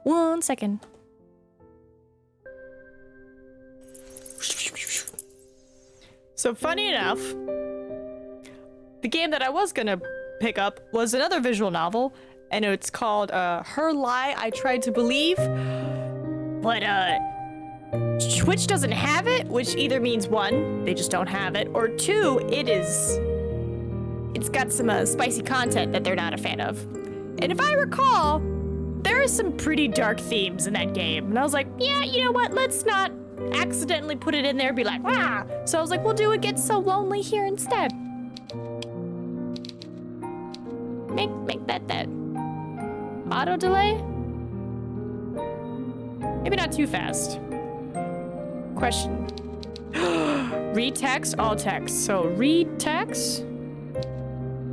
1 second. So funny enough, the game that I was gonna pick up was another visual novel, and it's called Her Lie I Tried to Believe, but Twitch doesn't have it, which either means one, they just don't have it, or two, it's got some spicy content that they're not a fan of. And if I recall, there are some pretty dark themes in that game, and I was like, yeah, you know what, let's not accidentally put it in there and be like, ah! So I was like, we'll do It Gets So Lonely here instead. Make that auto delay? Maybe not too fast. Question. Read text, all text. So read text,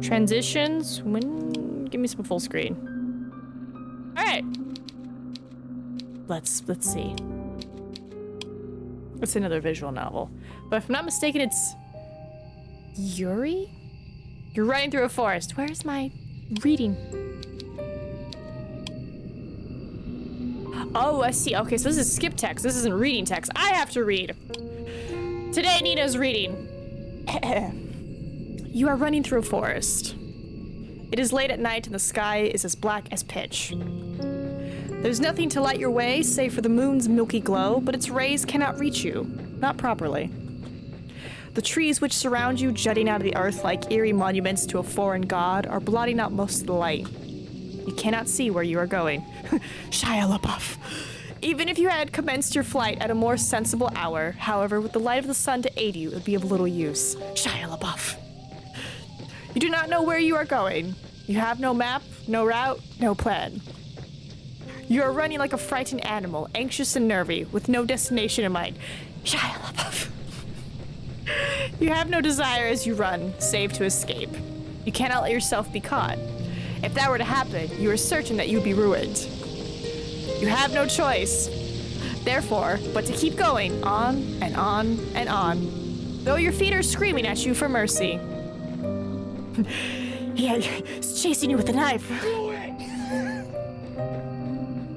transitions, give me some full screen. All right. Let's see. It's another visual novel. But if I'm not mistaken, it's Yuri? You're running through a forest. Where's my reading? Oh, I see. Okay, so this is skip text. This isn't reading text. I have to read. Today, Nina's reading. You are running through a forest. It is late at night and the sky is as black as pitch. There's nothing to light your way save for the moon's milky glow, but its rays cannot reach you. Not properly. The trees which surround you, jutting out of the earth like eerie monuments to a foreign god, are blotting out most of the light. You cannot see where you are going. Shia LaBeouf. Even if you had commenced your flight at a more sensible hour, however, with the light of the sun to aid you, it would be of little use. Shia LaBeouf. You do not know where you are going. You have no map, no route, no plan. You are running like a frightened animal, anxious and nervy, with no destination in mind. Shia LaBeouf. You have no desire as you run, save to escape. You cannot let yourself be caught. If that were to happen, you are certain that you would be ruined. You have no choice, therefore, but to keep going on and on and on, though your feet are screaming at you for mercy. Yeah, he's chasing you with a knife. Do it!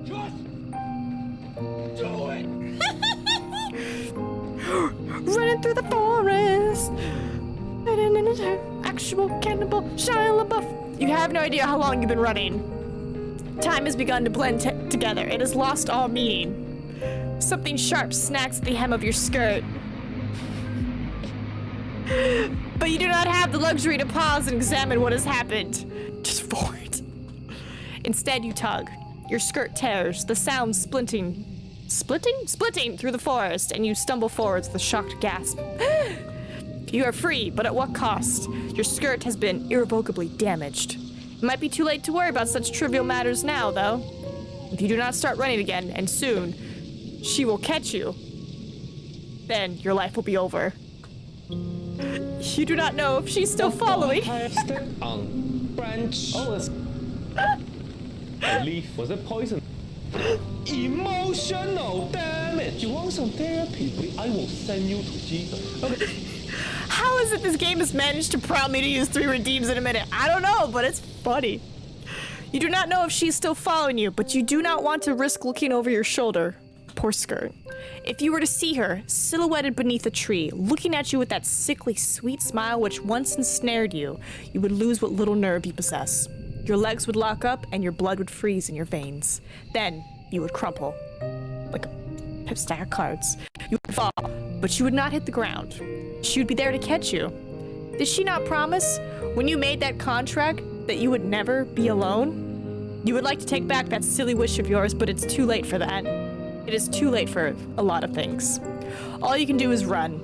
Just do it! Running through the forest. Actual cannibal Shia LaBeouf. You have no idea how long you've been running. Time has begun to blend together. It has lost all meaning. Something sharp snacks at the hem of your skirt. But you do not have the luxury to pause and examine what has happened. Just forward. Instead, you tug. Your skirt tears, the sound splitting through the forest, and you stumble forwards with a shocked gasp. You are free, but at what cost? Your skirt has been irrevocably damaged. It might be too late to worry about such trivial matters now, though. If you do not start running again, and soon, she will catch you, then your life will be over. You do not know if she's still following. On branch. Oh, the leaf was it poison? Emotional damage. You want some therapy? I will send you to Jesus. Okay. How is it this game has managed to prompt me to use 3 redeems in a minute? I don't know, but it's funny. You do not know if she's still following you, but you do not want to risk looking over your shoulder. Poor skirt. If you were to see her, silhouetted beneath a tree, looking at you with that sickly sweet smile which once ensnared you, you would lose what little nerve you possess. Your legs would lock up and your blood would freeze in your veins. Then you would crumple like a stack of cards. You would fall, but you would not hit the ground. She would be there to catch you. Did she not promise, when you made that contract, that you would never be alone? You would like to take back that silly wish of yours, but it's too late for that. It is too late for a lot of things. All you can do is run.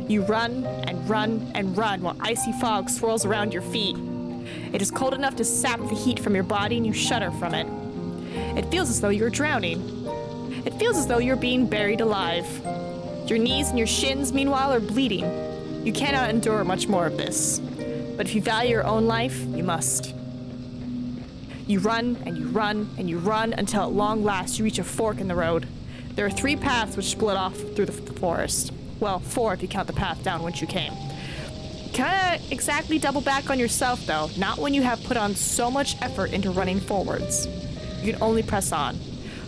You run and run and run while icy fog swirls around your feet. It is cold enough to sap the heat from your body and you shudder from it. It feels as though you're drowning. It feels as though you're being buried alive. Your knees and your shins, meanwhile, are bleeding. You cannot endure much more of this. But if you value your own life, you must. You run and you run and you run until at long last you reach a fork in the road. There are 3 paths which split off through the forest. Well, 4 if you count the path down whence you came. You can't exactly double back on yourself though, not when you have put on so much effort into running forwards. You can only press on.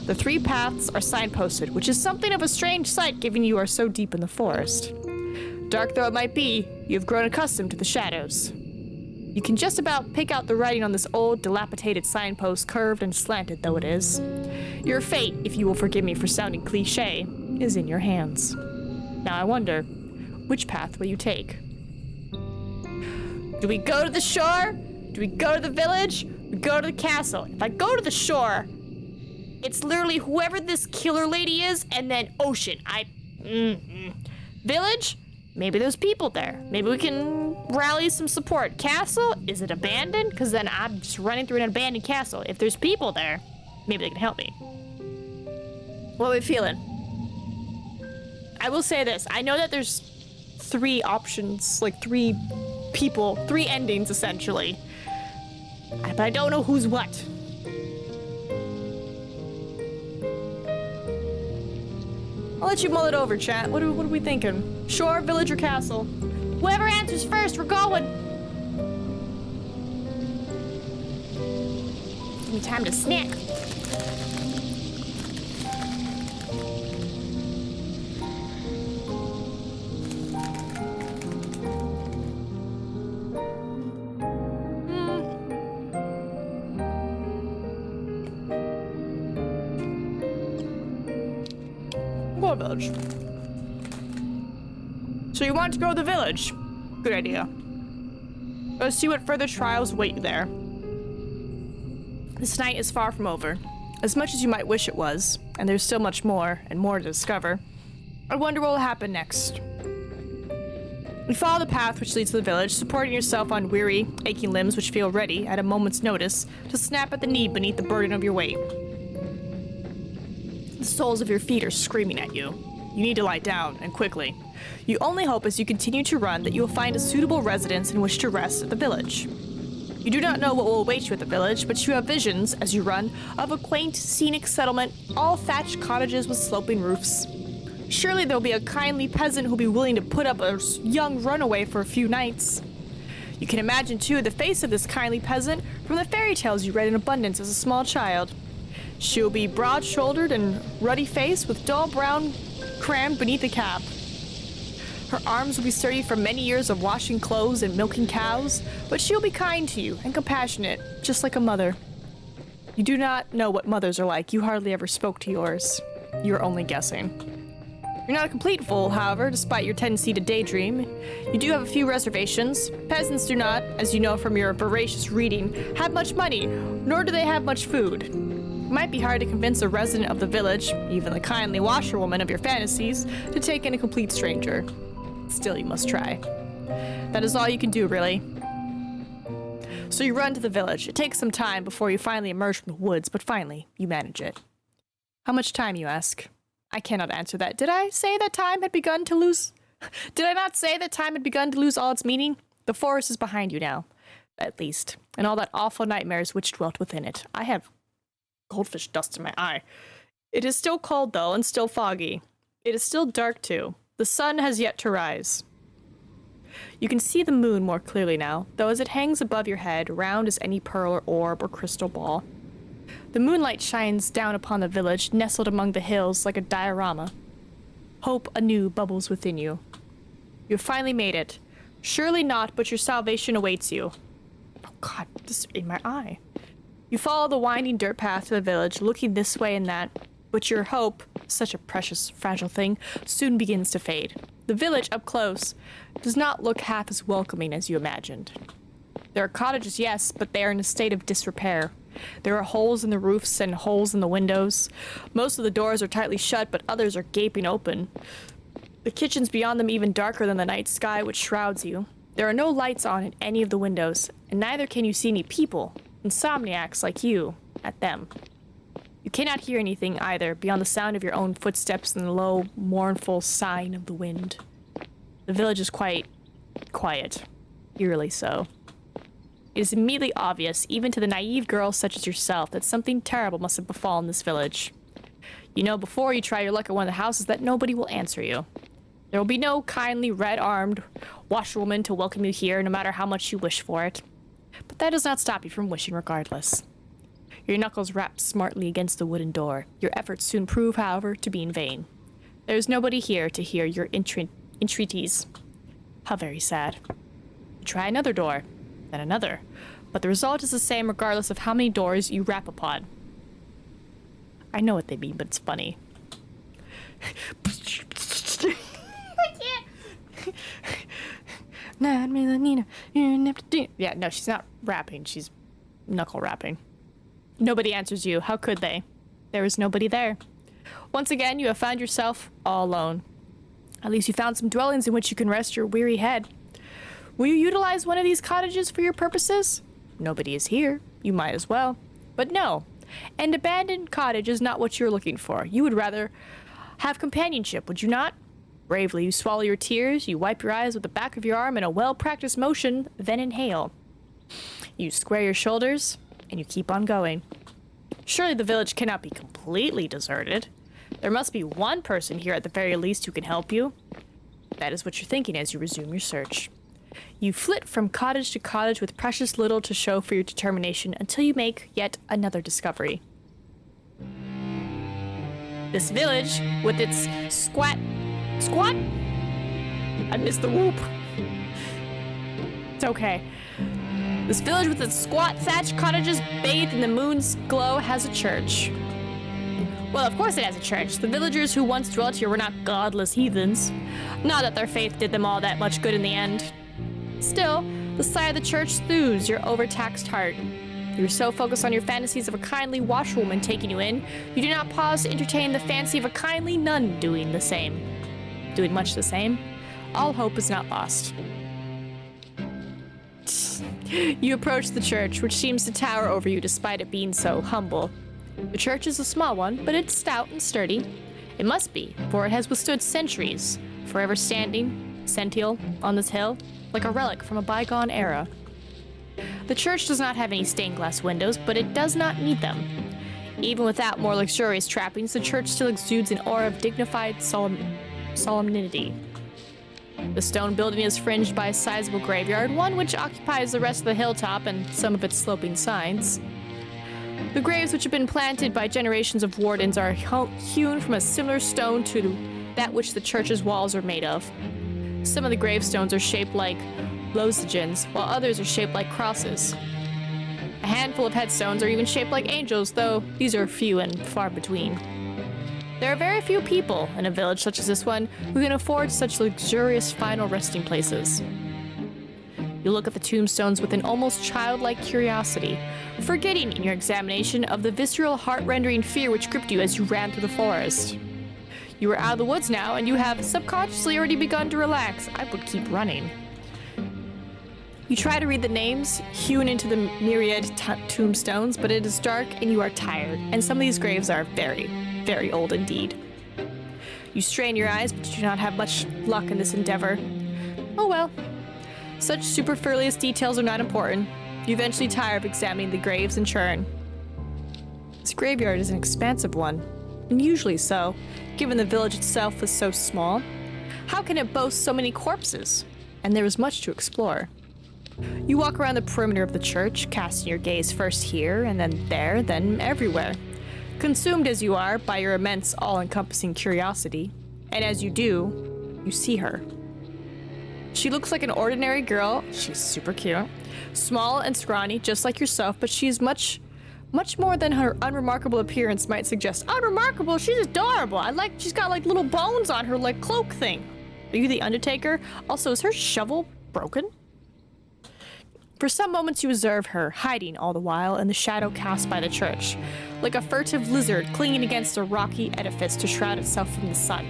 The 3 paths are signposted, which is something of a strange sight given you are so deep in the forest. Dark though it might be, you have grown accustomed to the shadows. You can just about pick out the writing on this old, dilapidated signpost, curved and slanted though it is. Your fate, if you will forgive me for sounding cliche, is in your hands. Now I wonder, which path will you take? Do we go to the shore? Do we go to the village? We go to the castle. If I go to the shore, it's literally whoever this killer lady is, and then ocean. Village? Maybe there's people there. Maybe we can rally some support. Castle? Is it abandoned? Because then I'm just running through an abandoned castle. If there's people there, maybe they can help me. What are we feeling? I will say this. I know that there's 3 options, like 3 people, 3 endings essentially. But I don't know who's what. I'll let you mull it over, chat. What are we thinking? Shore, village, or castle? Whoever answers first, we're going. Give me time to snack. Go to the village. So you want to go to the village? Good idea. Go see what further trials wait you there. This night is far from over. As much as you might wish it was, and there's still much more and more to discover, I wonder what will happen next. You follow the path which leads to the village, supporting yourself on weary, aching limbs which feel ready, at a moment's notice, to snap at the knee beneath the burden of your weight. The soles of your feet are screaming at you. You need to lie down, and quickly. You only hope as you continue to run that you will find a suitable residence in which to rest at the village. You do not know what will await you at the village, but you have visions, as you run, of a quaint, scenic settlement, all thatched cottages with sloping roofs. Surely there'll be a kindly peasant who'll be willing to put up a young runaway for a few nights. You can imagine, too, the face of this kindly peasant from the fairy tales you read in abundance as a small child. She will be broad-shouldered and ruddy-faced with dull brown crammed beneath a cap. Her arms will be sturdy from many years of washing clothes and milking cows, but she will be kind to you and compassionate, just like a mother. You do not know what mothers are like. You hardly ever spoke to yours. You are only guessing. You're not a complete fool, however, despite your tendency to daydream. You do have a few reservations. Peasants do not, as you know from your voracious reading, have much money, nor do they have much food. It might be hard to convince a resident of the village, even the kindly washerwoman of your fantasies, to take in a complete stranger. Still, you must try. That is all you can do, really. So you run to the village. It takes some time before you finally emerge from the woods, but finally, you manage it. How much time, you ask? I cannot answer that. Did I say that time had begun to lose? Did I not say that time had begun to lose all its meaning? The forest is behind you now, at least, and all that awful nightmares which dwelt within it. I have goldfish dust in my eye. It is still cold, though, and still foggy. It is still dark, too. The sun has yet to rise. You can see the moon more clearly now, though as it hangs above your head, round as any pearl or orb or crystal ball. The moonlight shines down upon the village, nestled among the hills like a diorama. Hope anew bubbles within you. You have finally made it. Surely not, but your salvation awaits you. Oh God, this is in my eye. You follow the winding dirt path to the village, looking this way and that, but your hope, such a precious, fragile thing, soon begins to fade. The village, up close, does not look half as welcoming as you imagined. There are cottages, yes, but they are in a state of disrepair. There are holes in the roofs and holes in the windows. Most of the doors are tightly shut, but others are gaping open. The kitchen's beyond them even darker than the night sky which shrouds you. There are no lights on in any of the windows, and neither can you see any people, insomniacs like you, at them. You cannot hear anything either, beyond the sound of your own footsteps and the low, mournful sighing of the wind. The village is quite quiet, eerily so. It is immediately obvious, even to the naive girl such as yourself, that something terrible must have befallen this village. You know before you try your luck at one of the houses that nobody will answer you. There will be no kindly, red-armed washerwoman to welcome you here, no matter how much you wish for it. But that does not stop you from wishing regardless. Your knuckles rap smartly against the wooden door. Your efforts soon prove, however, to be in vain. There is nobody here to hear your entreaties. How very sad. You try another door, then another, but the result is the same regardless of how many doors you rap upon. I know what they mean, but it's funny. I can't. Yeah, no, she's not rapping. She's knuckle rapping. Nobody answers you. How could they? There is nobody there. Once again, you have found yourself all alone. At least you found some dwellings in which you can rest your weary head. Will you utilize one of these cottages for your purposes? Nobody is here. You might as well. But no, an abandoned cottage is not what you're looking for. You would rather have companionship, would you not? Bravely, you swallow your tears, you wipe your eyes with the back of your arm in a well-practiced motion, then inhale. You square your shoulders, and you keep on going. Surely the village cannot be completely deserted. There must be one person here at the very least who can help you. That is what you're thinking as you resume your search. You flit from cottage to cottage with precious little to show for your determination until you make yet another discovery. This village, with its squat? I missed the whoop. It's okay. This village with its squat thatched cottages bathed in the moon's glow has a church. Well, of course it has a church. The villagers who once dwelt here were not godless heathens. Not that their faith did them all that much good in the end. Still, the sight of the church soothes your overtaxed heart. You are so focused on your fantasies of a kindly washerwoman taking you in, you do not pause to entertain the fancy of a kindly nun doing the same. Doing much the same? All hope is not lost. You approach the church, which seems to tower over you despite it being so humble. The church is a small one, but it's stout and sturdy. It must be, for it has withstood centuries, forever standing, sentinel, on this hill, like a relic from a bygone era. The church does not have any stained glass windows, but it does not need them. Even without more luxurious trappings, the church still exudes an aura of dignified solemnity. The stone building is fringed by a sizable graveyard, one which occupies the rest of the hilltop and some of its sloping sides. The graves which have been planted by generations of wardens are hewn from a similar stone to that which the church's walls are made of. Some of the gravestones are shaped like losagens, while others are shaped like crosses. A handful of headstones are even shaped like angels, though these are few and far between. There are very few people in a village such as this one who can afford such luxurious final resting places. You look at the tombstones with an almost childlike curiosity, forgetting in your examination of the visceral, heart-rending fear which gripped you as you ran through the forest. You are out of the woods now, and you have subconsciously already begun to relax. I would keep running. You try to read the names hewn into the myriad tombstones, but it is dark and you are tired, and some of these graves are very, very old indeed. You strain your eyes, but you do not have much luck in this endeavor. Oh well. Such superfluous details are not important. You eventually tire of examining the graves and churn. This graveyard is an expansive one, and usually so, given the village itself is so small. How can it boast so many corpses? And there is much to explore. You walk around the perimeter of the church, casting your gaze first here, and then there, then everywhere. Consumed as you are by your immense, all-encompassing curiosity, and as you do, you see her. She looks like an ordinary girl. She's super cute. Small and scrawny, just like yourself, but she's much more than her unremarkable appearance might suggest. Unremarkable? She's adorable. She's got like little bones on her, like cloak thing. Are you the Undertaker? Also, is her shovel broken? For some moments you observe her, hiding all the while in the shadow cast by the church, like a furtive lizard clinging against a rocky edifice to shroud itself from the sun.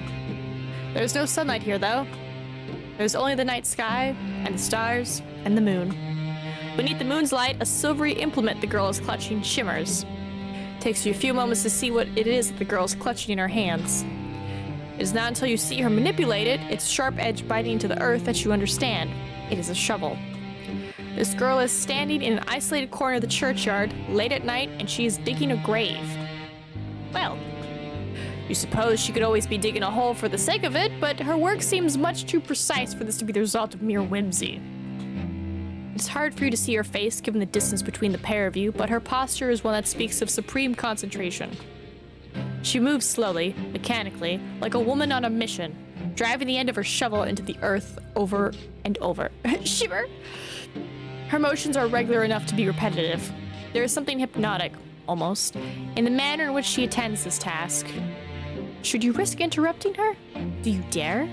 There's no sunlight here, though. There's only the night sky, and the stars, and the moon. Beneath the moon's light, a silvery implement the girl is clutching shimmers. It takes you a few moments to see what it is that the girl is clutching in her hands. It is not until you see her manipulate it, its sharp edge biting into the earth, that you understand. It is a shovel. This girl is standing in an isolated corner of the churchyard, late at night, and she is digging a grave. Well, you suppose she could always be digging a hole for the sake of it, but her work seems much too precise for this to be the result of mere whimsy. It's hard for you to see her face given the distance between the pair of you, but her posture is one that speaks of supreme concentration. She moves slowly, mechanically, like a woman on a mission, driving the end of her shovel into the earth over and over. Shiver! Her motions are regular enough to be repetitive. There is something hypnotic, almost, in the manner in which she attends this task. Should you risk interrupting her? Do you dare?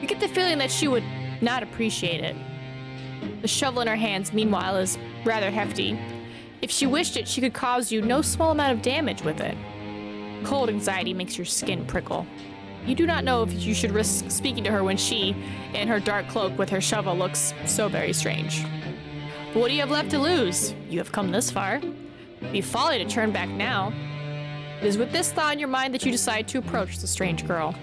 You get the feeling that she would not appreciate it. The shovel in her hands, meanwhile, is rather hefty. If she wished it, she could cause you no small amount of damage with it. Cold anxiety makes your skin prickle. You do not know if you should risk speaking to her when she, in her dark cloak with her shovel, looks so very strange. But what do you have left to lose? You have come this far. It'd be folly to turn back now. It is with this thought in your mind that you decide to approach the strange girl.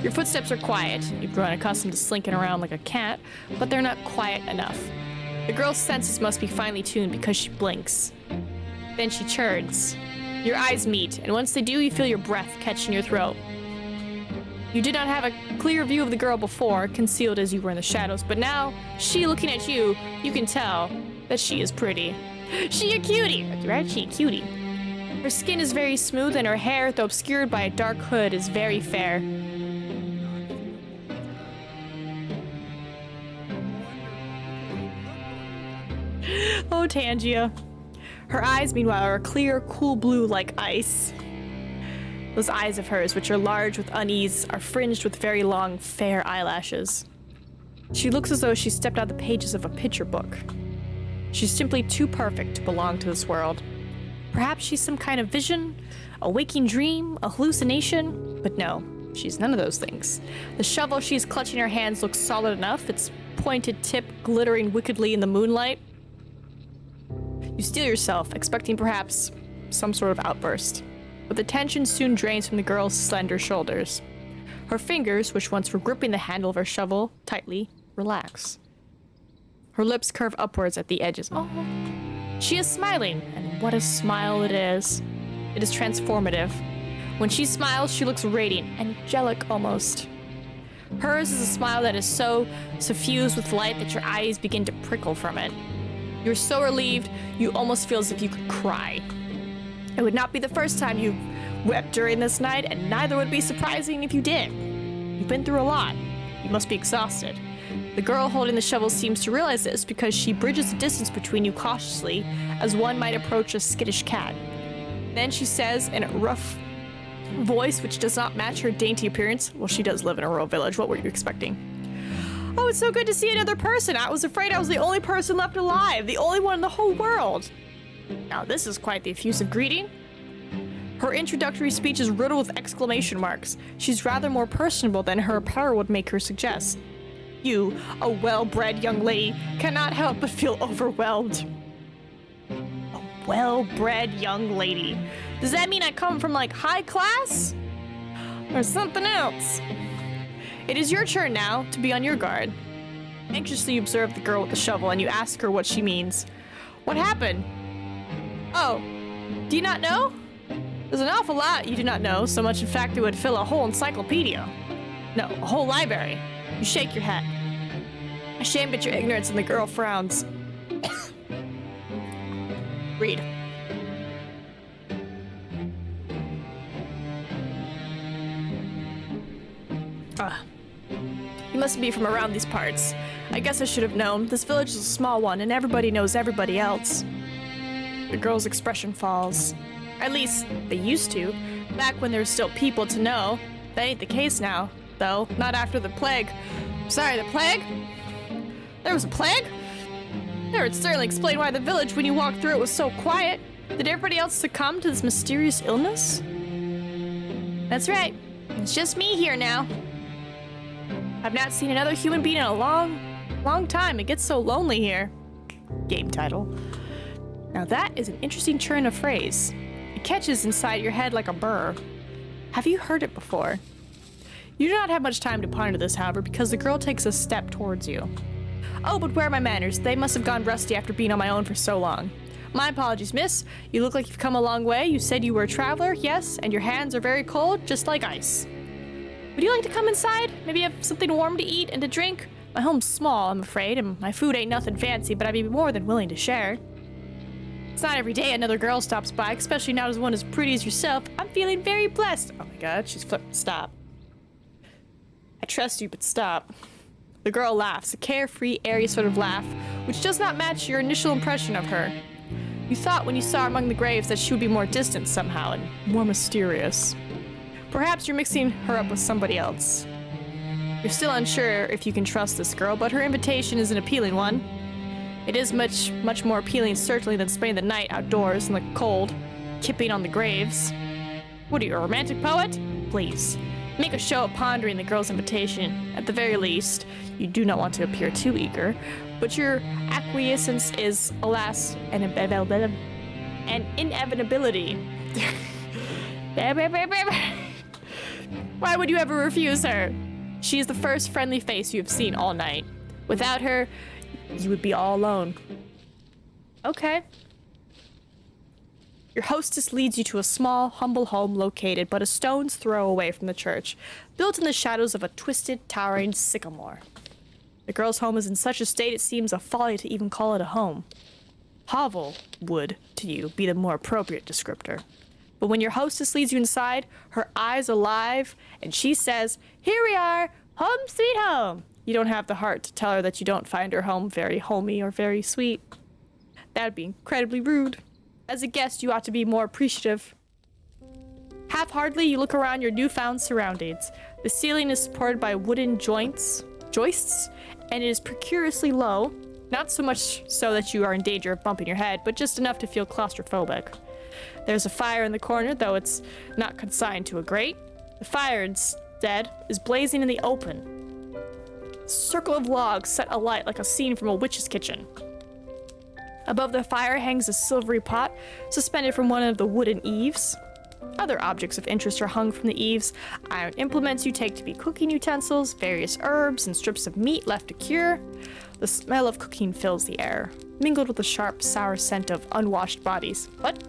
Your footsteps are quiet. You've grown accustomed to slinking around like a cat, but they're not quiet enough. The girl's senses must be finely tuned because she blinks. Then she churns. Your eyes meet, and once they do, you feel your breath catch in your throat. You did not have a clear view of the girl before, concealed as you were in the shadows, but now, she looking at you, you can tell that she is pretty. She a cutie, right? She a cutie. Her skin is very smooth, and her hair, though obscured by a dark hood, is very fair. Oh, Tangia. Her eyes, meanwhile, are a clear, cool blue like ice. Those eyes of hers, which are large with unease, are fringed with very long, fair eyelashes. She looks as though she stepped out the pages of a picture book. She's simply too perfect to belong to this world. Perhaps she's some kind of vision, a waking dream, a hallucination, but no, she's none of those things. The shovel she's clutching in her hands looks solid enough, its pointed tip glittering wickedly in the moonlight. You steel yourself, expecting perhaps some sort of outburst. But the tension soon drains from the girl's slender shoulders. Her fingers, which once were gripping the handle of her shovel tightly, relax. Her lips curve upwards at the edges. Oh, she is smiling, and what a smile it is. It is transformative. When she smiles, she looks radiant, angelic almost. Hers is a smile that is so suffused with light that your eyes begin to prickle from it. You're so relieved, you almost feel as if you could cry. It would not be the first time you've wept during this night, and neither would it be surprising if you did. You've been through a lot. You must be exhausted. The girl holding the shovel seems to realize this because she bridges the distance between you cautiously, as one might approach a skittish cat. Then she says in a rough voice which does not match her dainty appearance, well, she does live in a rural village, what were you expecting? Oh, it's so good to see another person. I was afraid I was the only person left alive, the only one in the whole world. Now, this is quite the effusive greeting. Her introductory speech is riddled with exclamation marks. She's rather more personable than her apparel would make her suggest. You, a well-bred young lady, cannot help but feel overwhelmed. A well-bred young lady. Does that mean I come from, like, high class? Or something else? It is your turn now to be on your guard. Anxiously you observe the girl with the shovel and you ask her what she means. What happened? Oh, do you not know? There's an awful lot you do not know, so much in fact it would fill a whole encyclopedia. No, a whole library. You shake your head. Ashamed at your ignorance, and the girl frowns. Read. You must be from around these parts. I guess I should have known. This village is a small one, and everybody knows everybody else. The girl's expression falls. At least, they used to. Back when there were still people to know. That ain't the case now, though. Not after the plague. Sorry, the plague? There was a plague? That would certainly explain why the village, when you walked through it, was so quiet. Did everybody else succumb to this mysterious illness? That's right. It's just me here now. I've not seen another human being in a long time. It gets so lonely here. Game title. Now that is an interesting turn of phrase. It catches inside your head like a burr. Have you heard it before? You do not have much time to ponder this, however, because the girl takes a step towards you. Oh, but where are my manners? They must have gone rusty after being on my own for so long. My apologies, miss. You look like you've come a long way. You said you were a traveler, yes, and your hands are very cold, just like ice. Would you like to come inside? Maybe have something warm to eat and to drink? My home's small, I'm afraid, and my food ain't nothing fancy, but I'd be more than willing to share. It's not every day another girl stops by, especially not as one as pretty as yourself. I'm feeling very blessed. Oh my god, she's flipped. Stop. I trust you, but stop. The girl laughs, a carefree, airy sort of laugh, which does not match your initial impression of her. You thought when you saw her among the graves that she would be more distant somehow and more mysterious. Perhaps you're mixing her up with somebody else. You're still unsure if you can trust this girl, but her invitation is an appealing one. It is much more appealing certainly than spending the night outdoors in the cold, kipping on the graves. What are you, a romantic poet? Please, make a show of pondering the girl's invitation. At the very least, you do not want to appear too eager, but your acquiescence is, alas, an inevitability. Why would you ever refuse her? She is the first friendly face you have seen all night. Without her, you would be all alone. Okay. Your hostess leads you to a small, humble home located but a stone's throw away from the church, built in the shadows of a twisted, towering sycamore. The girl's home is in such a state it seems a folly to even call it a home. Hovel would, to you, be the more appropriate descriptor. But when your hostess leads you inside, her eyes alive, and she says, "Here we are, home sweet home." You don't have the heart to tell her that you don't find her home very homey or very sweet. That would be incredibly rude. As a guest, you ought to be more appreciative. Half-heartedly, you look around your newfound surroundings. The ceiling is supported by wooden joists, and it is precariously low, not so much so that you are in danger of bumping your head, but just enough to feel claustrophobic. There's a fire in the corner, though it's not consigned to a grate. The fire, instead, is blazing in the open. A circle of logs set alight like a scene from a witch's kitchen. Above the fire hangs a silvery pot, suspended from one of the wooden eaves. Other objects of interest are hung from the eaves. Iron implements you take to be cooking utensils, various herbs, and strips of meat left to cure. The smell of cooking fills the air, mingled with the sharp, sour scent of unwashed bodies. What?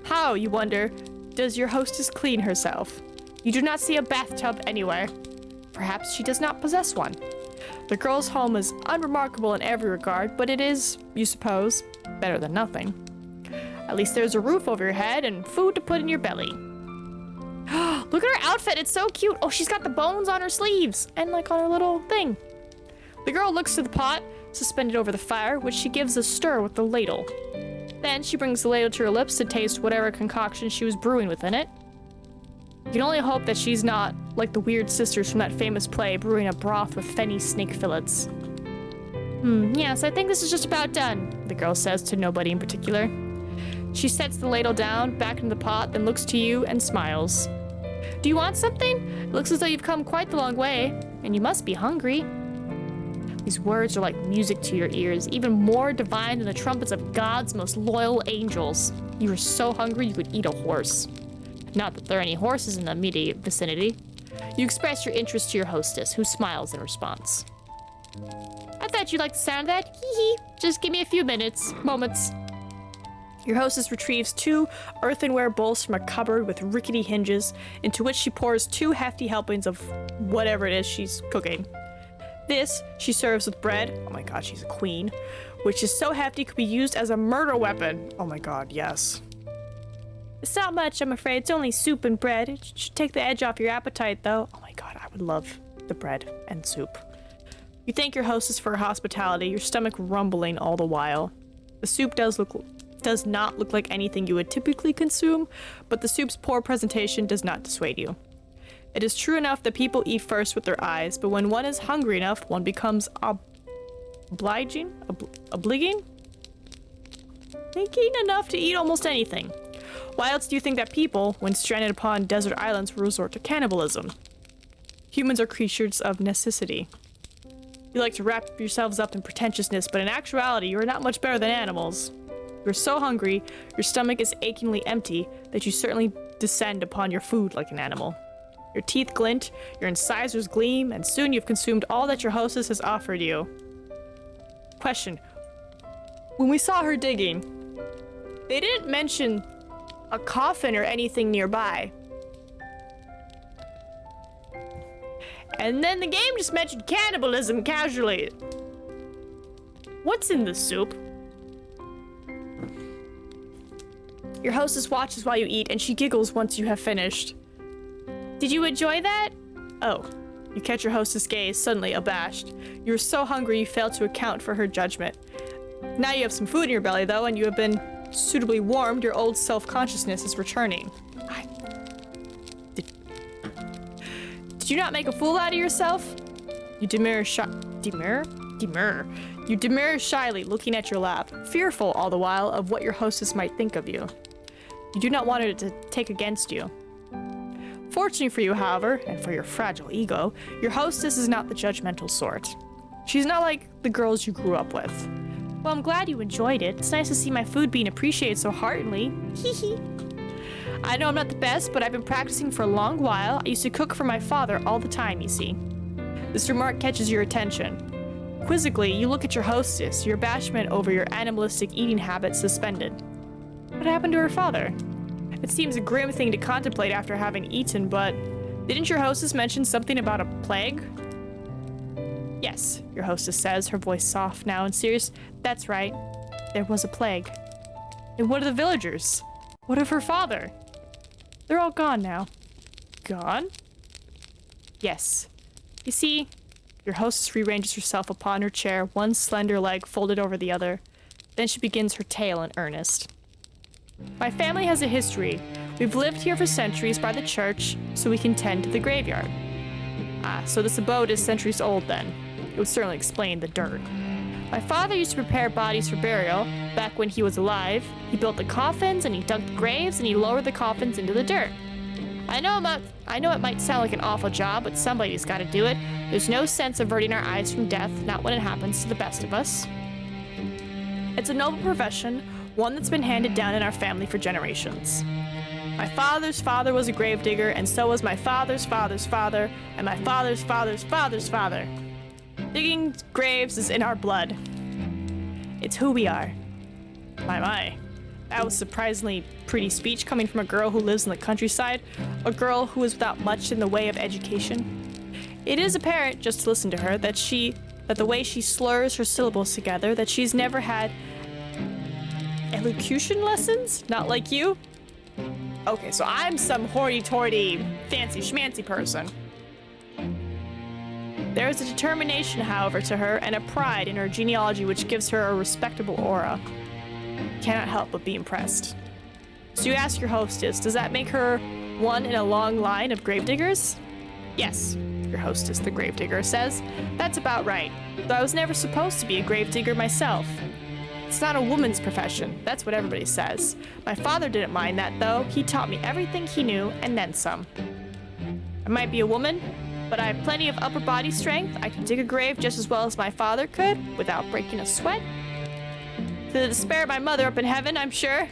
How, you wonder, does your hostess clean herself? You do not see a bathtub anywhere. Perhaps she does not possess one. The girl's home is unremarkable in every regard, but it is, you suppose, better than nothing. At least there's a roof over your head and food to put in your belly. Look at her outfit, it's so cute. Oh, she's got the bones on her sleeves and like on her little thing. The girl looks to the pot, suspended over the fire, which she gives a stir with the ladle. Then she brings the ladle to her lips to taste whatever concoction she was brewing within it. You can only hope that she's not like the weird sisters from that famous play brewing a broth with fenny snake fillets. Yes, I think this is just about done, the girl says to nobody in particular. She sets the ladle down, back into the pot, then looks to you and smiles. Do you want something? It looks as though you've come quite the long way, and you must be hungry. These words are like music to your ears, even more divine than the trumpets of God's most loyal angels. You are so hungry you could eat a horse. Not that there are any horses in the immediate vicinity. You express your interest to your hostess, who smiles in response. I thought you'd like the sound of that. Hee hee. Just give me a few moments. Your hostess retrieves 2 earthenware bowls from a cupboard with rickety hinges, into which she pours 2 hefty helpings of whatever it is she's cooking. This she serves with bread. Oh my god, she's a queen. Which is so hefty could be used as a murder weapon. Oh my god, yes. It's not much, I'm afraid. It's only soup and bread. It should take the edge off your appetite, though. Oh my god, I would love the bread and soup. You thank your hostess for her hospitality, your stomach rumbling all the while. The soup does not look like anything you would typically consume, but the soup's poor presentation does not dissuade you. It is true enough that people eat first with their eyes, but when one is hungry enough, one becomes obliging enough to eat almost anything. Why else do you think that people, when stranded upon desert islands, resort to cannibalism? Humans are creatures of necessity. You like to wrap yourselves up in pretentiousness, but in actuality, you are not much better than animals. You're so hungry, your stomach is achingly empty, that you certainly descend upon your food like an animal. Your teeth glint, your incisors gleam, and soon you've consumed all that your hostess has offered you. Question. When we saw her digging, they didn't mention a coffin or anything nearby. And then the game just mentioned cannibalism casually. What's in the soup? Your hostess watches while you eat, and she giggles once you have finished. Did you enjoy that? Oh. You catch your hostess' gaze, suddenly abashed. You are so hungry you fail to account for her judgment. Now you have some food in your belly, though, and you have been suitably warmed. Your old self-consciousness is returning. Did you not make a fool out of yourself? You demur shyly, looking at your lap, fearful all the while of what your hostess might think of you. You do not want her to take against you. Fortunately for you, however, and for your fragile ego, your hostess is not the judgmental sort. She's not like the girls you grew up with. Well, I'm glad you enjoyed it. It's nice to see my food being appreciated so heartily. Hee hee. I know I'm not the best, but I've been practicing for a long while. I used to cook for my father all the time, you see. This remark catches your attention. Quizzically, you look at your hostess, your abashment over your animalistic eating habits suspended. What happened to her father? It seems a grim thing to contemplate after having eaten, but didn't your hostess mention something about a plague? Yes, your hostess says, her voice soft now and serious. That's right. There was a plague. And what of the villagers? What of her father? They're all gone now. Gone? Yes. You see, your hostess rearranges herself upon her chair, one slender leg folded over the other. Then she begins her tale in earnest. My family has a history. We've lived here for centuries by the church, so we can tend to the graveyard. Ah, so this abode is centuries old then. It would certainly explain the dirt. My father used to prepare bodies for burial back when he was alive. He built the coffins and he dug the graves and he lowered the coffins into the dirt. I know it might sound like an awful job, but somebody's got to do it. There's no sense averting our eyes from death, not when it happens to the best of us. It's a noble profession, one that's been handed down in our family for generations. My father's father was a gravedigger, and so was my father's father's father, and my father's father's father's father. Digging graves is in our blood. It's who we are. My. That was surprisingly pretty speech coming from a girl who lives in the countryside, a girl who is without much in the way of education. It is apparent, just to listen to her, that the way she slurs her syllables together, that she's never had elocution lessons? Not like you? Okay, so I'm some hoity-toity, fancy schmancy person. There is a determination, however, to her, and a pride in her genealogy which gives her a respectable aura. Cannot help but be impressed. So you ask your hostess, does that make her one in a long line of gravediggers? Yes, your hostess, the gravedigger, says. That's about right, though I was never supposed to be a gravedigger myself. It's not a woman's profession, that's what everybody says. My father didn't mind that, though. He taught me everything he knew, and then some. I might be a woman, but I have plenty of upper body strength. I can dig a grave just as well as my father could, without breaking a sweat. To the despair of my mother up in heaven, I'm sure.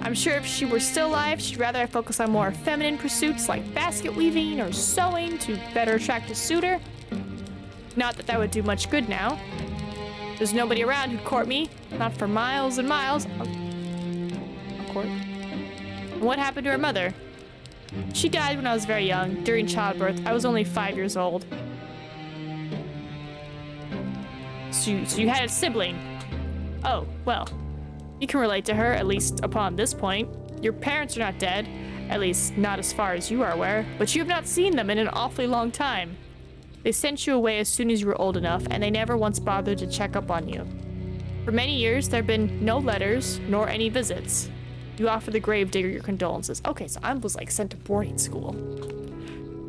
I'm sure if she were still alive, she'd rather I focus on more feminine pursuits like basket weaving or sewing to better attract a suitor. Not that that would do much good now. There's nobody around who'd court me, not for miles and miles. A court? And what happened to her mother? She died when I was very young, during childbirth. I was only 5 years old. So you had a sibling. Oh, well, you can relate to her, at least upon this point. Your parents are not dead, at least not as far as you are aware, but you have not seen them in an awfully long time. They sent you away as soon as you were old enough, and they never once bothered to check up on you. For many years, there have been no letters, nor any visits. You offer the gravedigger your condolences. Okay, so I was like sent to boarding school.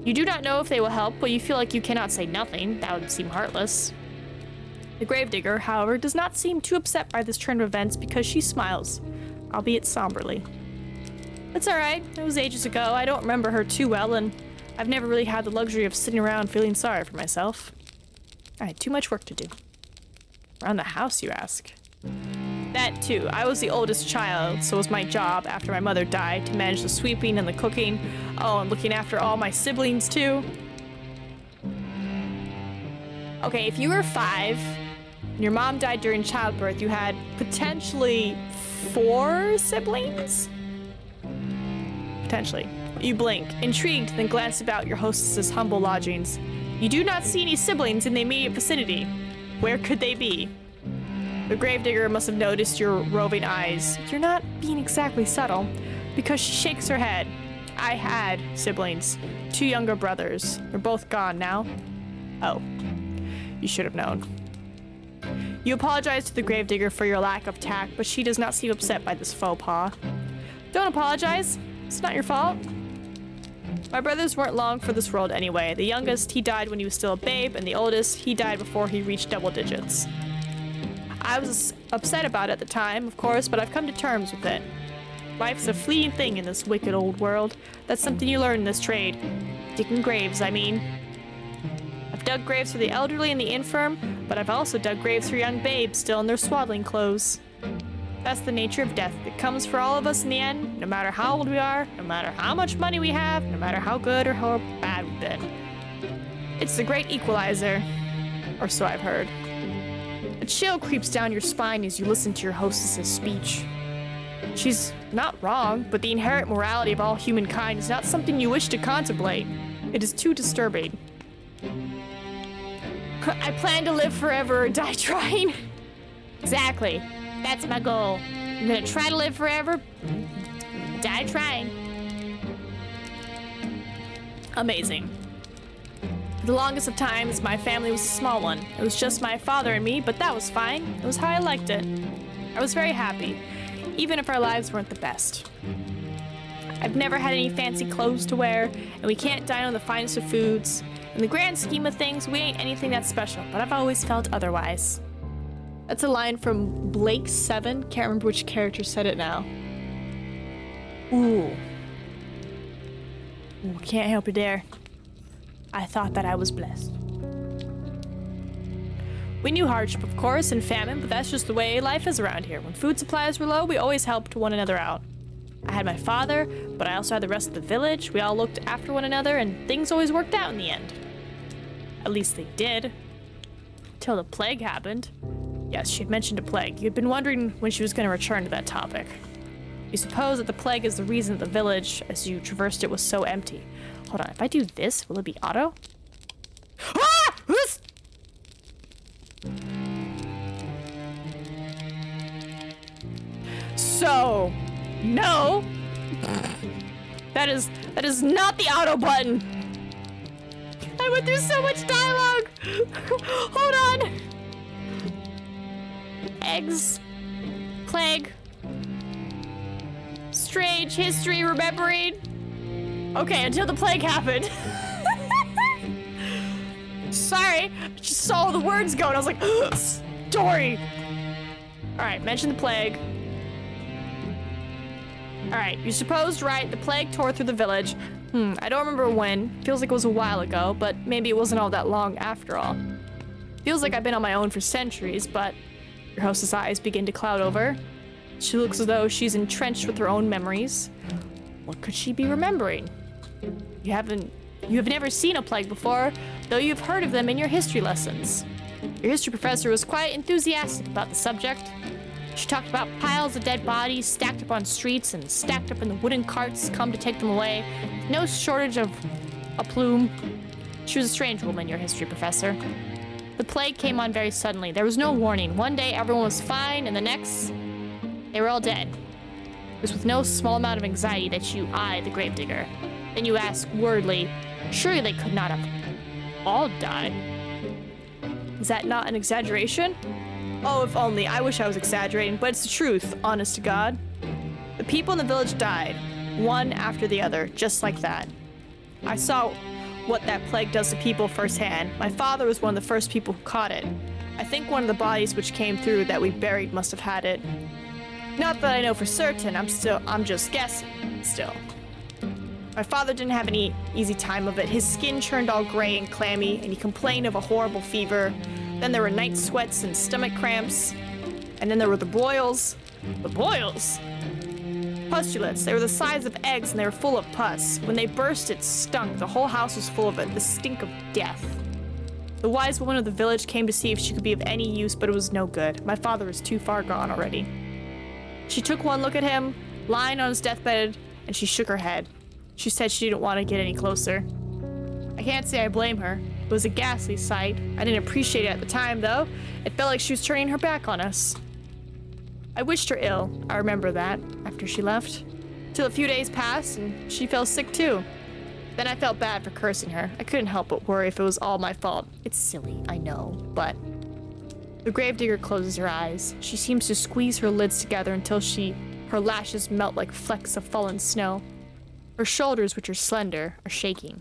You do not know if they will help, but you feel like you cannot say nothing. That would seem heartless. The gravedigger, however, does not seem too upset by this turn of events because she smiles, albeit somberly. It's alright, it was ages ago. I don't remember her too well, and I've never really had the luxury of sitting around feeling sorry for myself. I had too much work to do. Around the house, you ask? That too. I was the oldest child, so it was my job after my mother died to manage the sweeping and the cooking. Oh, and looking after all my siblings too. Okay, if you were 5 and your mom died during childbirth, you had potentially 4 siblings? Potentially You blink, intrigued, then glance about your hostess's humble lodgings. You do not see any siblings in the immediate vicinity. Where could they be? The gravedigger must have noticed your roving eyes. You're not being exactly subtle, because she shakes her head. I had siblings, 2 younger brothers. They're both gone now. Oh, you should have known. You apologize to the gravedigger for your lack of tact, but she does not seem upset by this faux pas. Don't apologize. It's not your fault. My brothers weren't long for this world anyway. The youngest, he died when he was still a babe, and the oldest, he died before he reached double digits. I was upset about it at the time, of course, but I've come to terms with it. Life's a fleeting thing in this wicked old world. That's something you learn in this trade. Digging graves, I mean. I've dug graves for the elderly and the infirm, but I've also dug graves for young babes still in their swaddling clothes. That's the nature of death. It comes for all of us in the end, no matter how old we are, no matter how much money we have, no matter how good or how bad we've been. It's the great equalizer, or so I've heard. A chill creeps down your spine as you listen to your hostess's speech. She's not wrong, but the inherent morality of all humankind is not something you wish to contemplate. It is too disturbing. I plan to live forever or die trying. Exactly. That's my goal. I'm gonna try to live forever, die trying. Amazing. For the longest of times, my family was a small one. It was just my father and me, but that was fine. It was how I liked it. I was very happy, even if our lives weren't the best. I've never had any fancy clothes to wear, and we can't dine on the finest of foods. In the grand scheme of things, we ain't anything that special, but I've always felt otherwise. That's a line from Blake 7. Can't remember which character said it now. Ooh, can't help it there. I thought that I was blessed. We knew hardship, of course, and famine, but that's just the way life is around here. When food supplies were low, we always helped one another out. I had my father, but I also had the rest of the village. We all looked after one another, and things always worked out in the end. At least they did. Till the plague happened. Yes, she had mentioned a plague. You'd been wondering when she was going to return to that topic. You suppose that the plague is the reason that the village, as you traversed it, was so empty. Hold on, if I do this, will it be auto? Ah! This! So, no. That is not the auto button. I went through so much dialogue. Hold on. Eggs. Plague. Strange history remembering. Okay, until the plague happened. Sorry, I just saw all the words go and I was like, story. Alright, mention the plague. Alright, you're supposed, right? The plague tore through the village. I don't remember when. Feels like it was a while ago, but maybe it wasn't all that long after all. Feels like I've been on my own for centuries, but your hostess' eyes begin to cloud over. She looks as though she's entrenched with her own memories. What could she be remembering? You have never seen a plague before, though you've heard of them in your history lessons. Your history professor was quite enthusiastic about the subject. She talked about piles of dead bodies stacked up on streets and stacked up in the wooden carts come to take them away. No shortage of a plume. She was a strange woman, your history professor. The plague came on very suddenly. There was no warning. One day everyone was fine, and the next, they were all dead. It was with no small amount of anxiety that you eyed the gravedigger. Then you ask wordly, surely they could not have all died. Is that not an exaggeration? Oh, if only. I wish I was exaggerating, but it's the truth, honest to God. The people in the village died, one after the other, just like that. I saw what that plague does to people firsthand. My father was one of the first people who caught it. I think one of the bodies which came through that we buried must have had it. Not that I know for certain, I'm just guessing, still. My father didn't have any easy time of it. His skin turned all gray and clammy, and he complained of a horrible fever. Then there were night sweats and stomach cramps. And then there were the boils. The boils? Pustulates. They were the size of eggs and they were full of pus. When they burst, it stunk. The whole house was full of it. The stink of death. The wise woman of the village came to see if she could be of any use, but it was no good. My father was too far gone already. She took one look at him, lying on his deathbed, and she shook her head. She said she didn't want to get any closer. I can't say I blame her. It was a ghastly sight. I didn't appreciate it at the time, though. It felt like she was turning her back on us. I wished her ill. I remember that, after she left. Till a few days passed, and she fell sick too. Then I felt bad for cursing her. I couldn't help but worry if it was all my fault. It's silly, I know, but... The gravedigger closes her eyes. She seems to squeeze her lids together until her lashes melt like flecks of fallen snow. Her shoulders, which are slender, are shaking.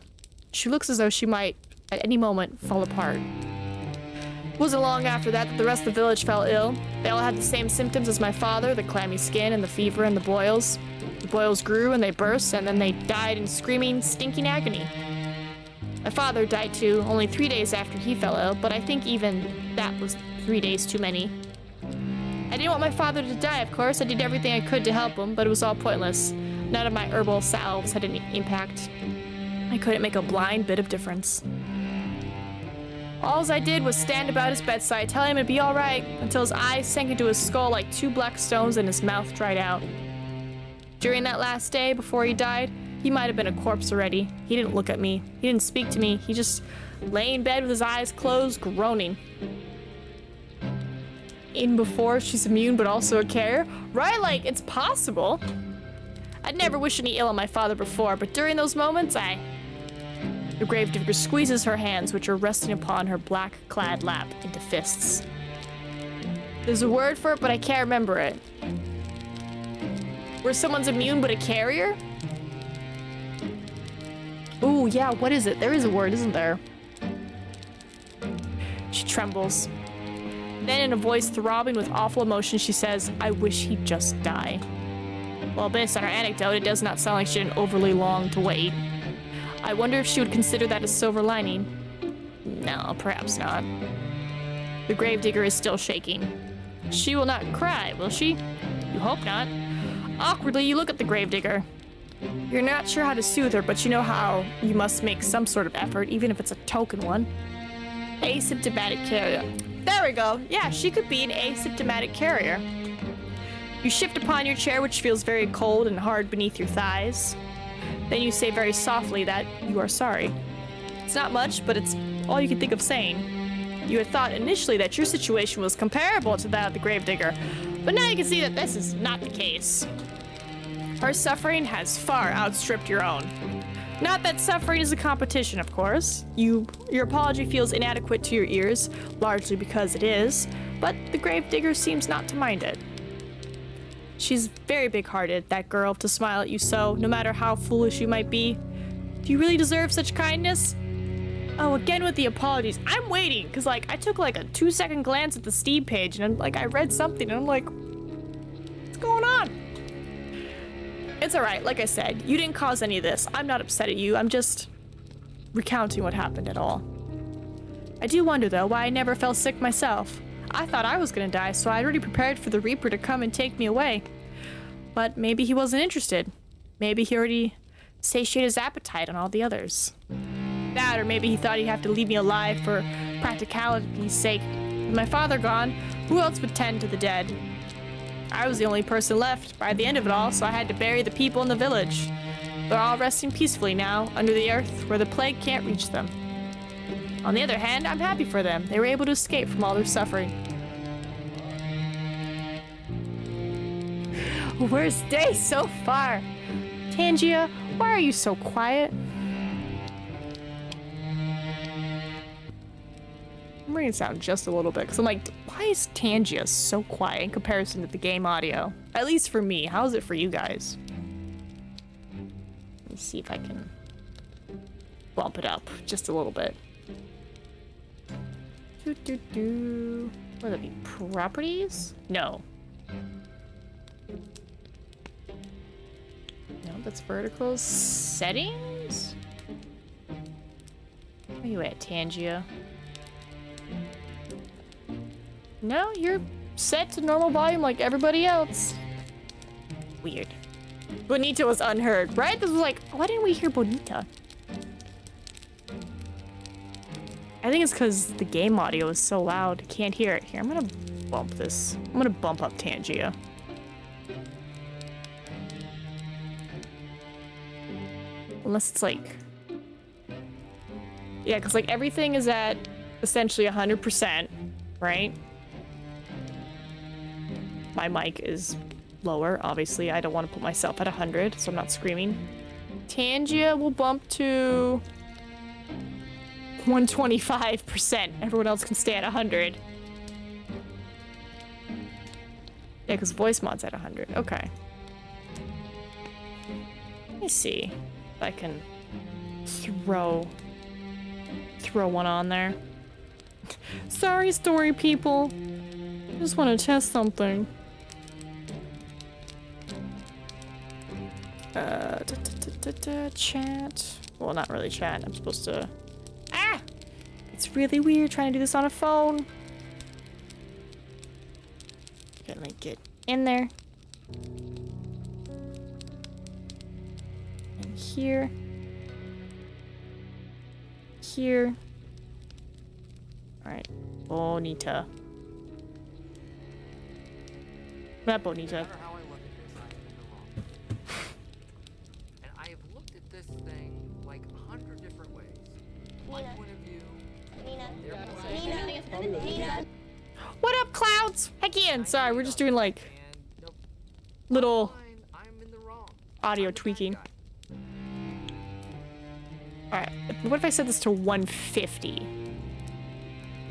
She looks as though she might, at any moment, fall apart. It wasn't long after that the rest of the village fell ill. They all had the same symptoms as my father, the clammy skin and the fever and the boils. The boils grew and they burst, and then they died in screaming, stinking agony. My father died too, only 3 days after he fell ill, but I think even that was 3 days too many. I didn't want my father to die, of course. I did everything I could to help him, but it was all pointless. None of my herbal salves had any impact. I couldn't make a blind bit of difference. All I did was stand about his bedside, telling him it'd be all right, until his eyes sank into his skull like 2 black stones and his mouth dried out. During that last day, before he died, he might have been a corpse already. He didn't look at me. He didn't speak to me. He just lay in bed with his eyes closed, groaning. In before she's immune but also a carrier? Right, like, it's possible. I'd never wished any ill on my father before, but during those moments, The gravedigger squeezes her hands, which are resting upon her black-clad lap, into fists. There's a word for it, but I can't remember it. Where someone's immune but a carrier? Ooh, yeah, what is it? There is a word, isn't there? She trembles. Then, in a voice throbbing with awful emotion, she says, I wish he'd just die. Well, based on her anecdote, it does not sound like she didn't overly long to wait. I wonder if she would consider that a silver lining. No, perhaps not. The gravedigger is still shaking. She will not cry, will she? You hope not. Awkwardly, you look at the gravedigger. You're not sure how to soothe her, but you know how you must make some sort of effort, even if it's a token one. Asymptomatic carrier. There we go. Yeah, she could be an asymptomatic carrier. You shift upon your chair, which feels very cold and hard beneath your thighs. Then you say very softly that you are sorry. It's not much, but it's all you can think of saying. You had thought initially that your situation was comparable to that of the gravedigger, but now you can see that this is not the case. Her suffering has far outstripped your own. Not that suffering is a competition, of course. Your apology feels inadequate to your ears, largely because it is, but the gravedigger seems not to mind it. She's very big-hearted, that girl, to smile at you so, no matter how foolish you might be. Do you really deserve such kindness? Oh, again with the apologies. I'm waiting, because, I took, a 2-second glance at the Steam page, and, I read something, and I'm like, what's going on? It's alright, like I said, you didn't cause any of this. I'm not upset at you, I'm just recounting what happened at all. I do wonder, though, why I never fell sick myself. I thought I was gonna die, so I'd already prepared for the Reaper to come and take me away. But maybe he wasn't interested. Maybe he already satiated his appetite on all the others. That, or maybe he thought he'd have to leave me alive for practicality's sake. With my father gone, who else would tend to the dead? I was the only person left by the end of it all, so I had to bury the people in the village. They're all resting peacefully now, under the earth, where the plague can't reach them. On the other hand, I'm happy for them. They were able to escape from all their suffering. Worst day so far. Tangia, why are you so quiet? I'm bringing it down just a little bit, because I'm like, why is Tangia so quiet in comparison to the game audio? At least for me. How's it for you guys? Let me see if I can bump it up just a little bit. What would that be? Properties? No. No, that's vertical. Settings? Where are you at, Tangia? No, you're set to normal volume like everybody else. Weird. Bonita was unheard, right? This was why didn't we hear Bonita? I think it's because the game audio is so loud. Can't hear it. Here, I'm gonna bump this. I'm gonna bump up Tangia. Unless it's like... Yeah, because like everything is at essentially 100%, right? My mic is lower, obviously. I don't want to put myself at 100, so I'm not screaming. Tangia will bump to 125%. Everyone else can stay at 100. Yeah, because voice mod's at 100. Okay. Let me see if I can throw one on there. Sorry, story people. Just want to test something. Chat. Well, not really chat. I'm supposed to... Ah! It's really weird trying to do this on a phone. Okay, let me get in there. And here. Here. Alright. Bonita. Not Bonita. How I look at this, I am in the wrong. And I have looked at this thing like 100 different ways. My point of view, Nina. What up, clouds? Heck Ian. Sorry, we're just doing like and nope, little fine, I'm in the wrong. audio tweaking. Alright, what if I set this to 150?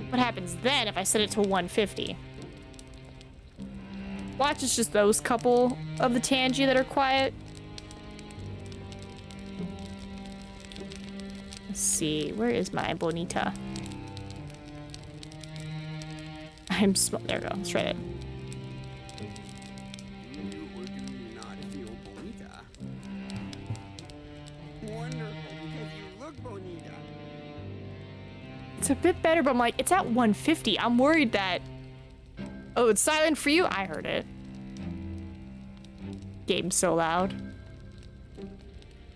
What happens then if I set it to 150? Watch, it's just those couple of the Tangi that are quiet. Let's see, where is my Bonita? I'm there we go, let's try it. You or do you not feel bonita? Wonderful, because you look bonita. It's a bit better, but I'm like, it's at 150. I'm worried that... Oh, it's silent for you? I heard it. Game's so loud.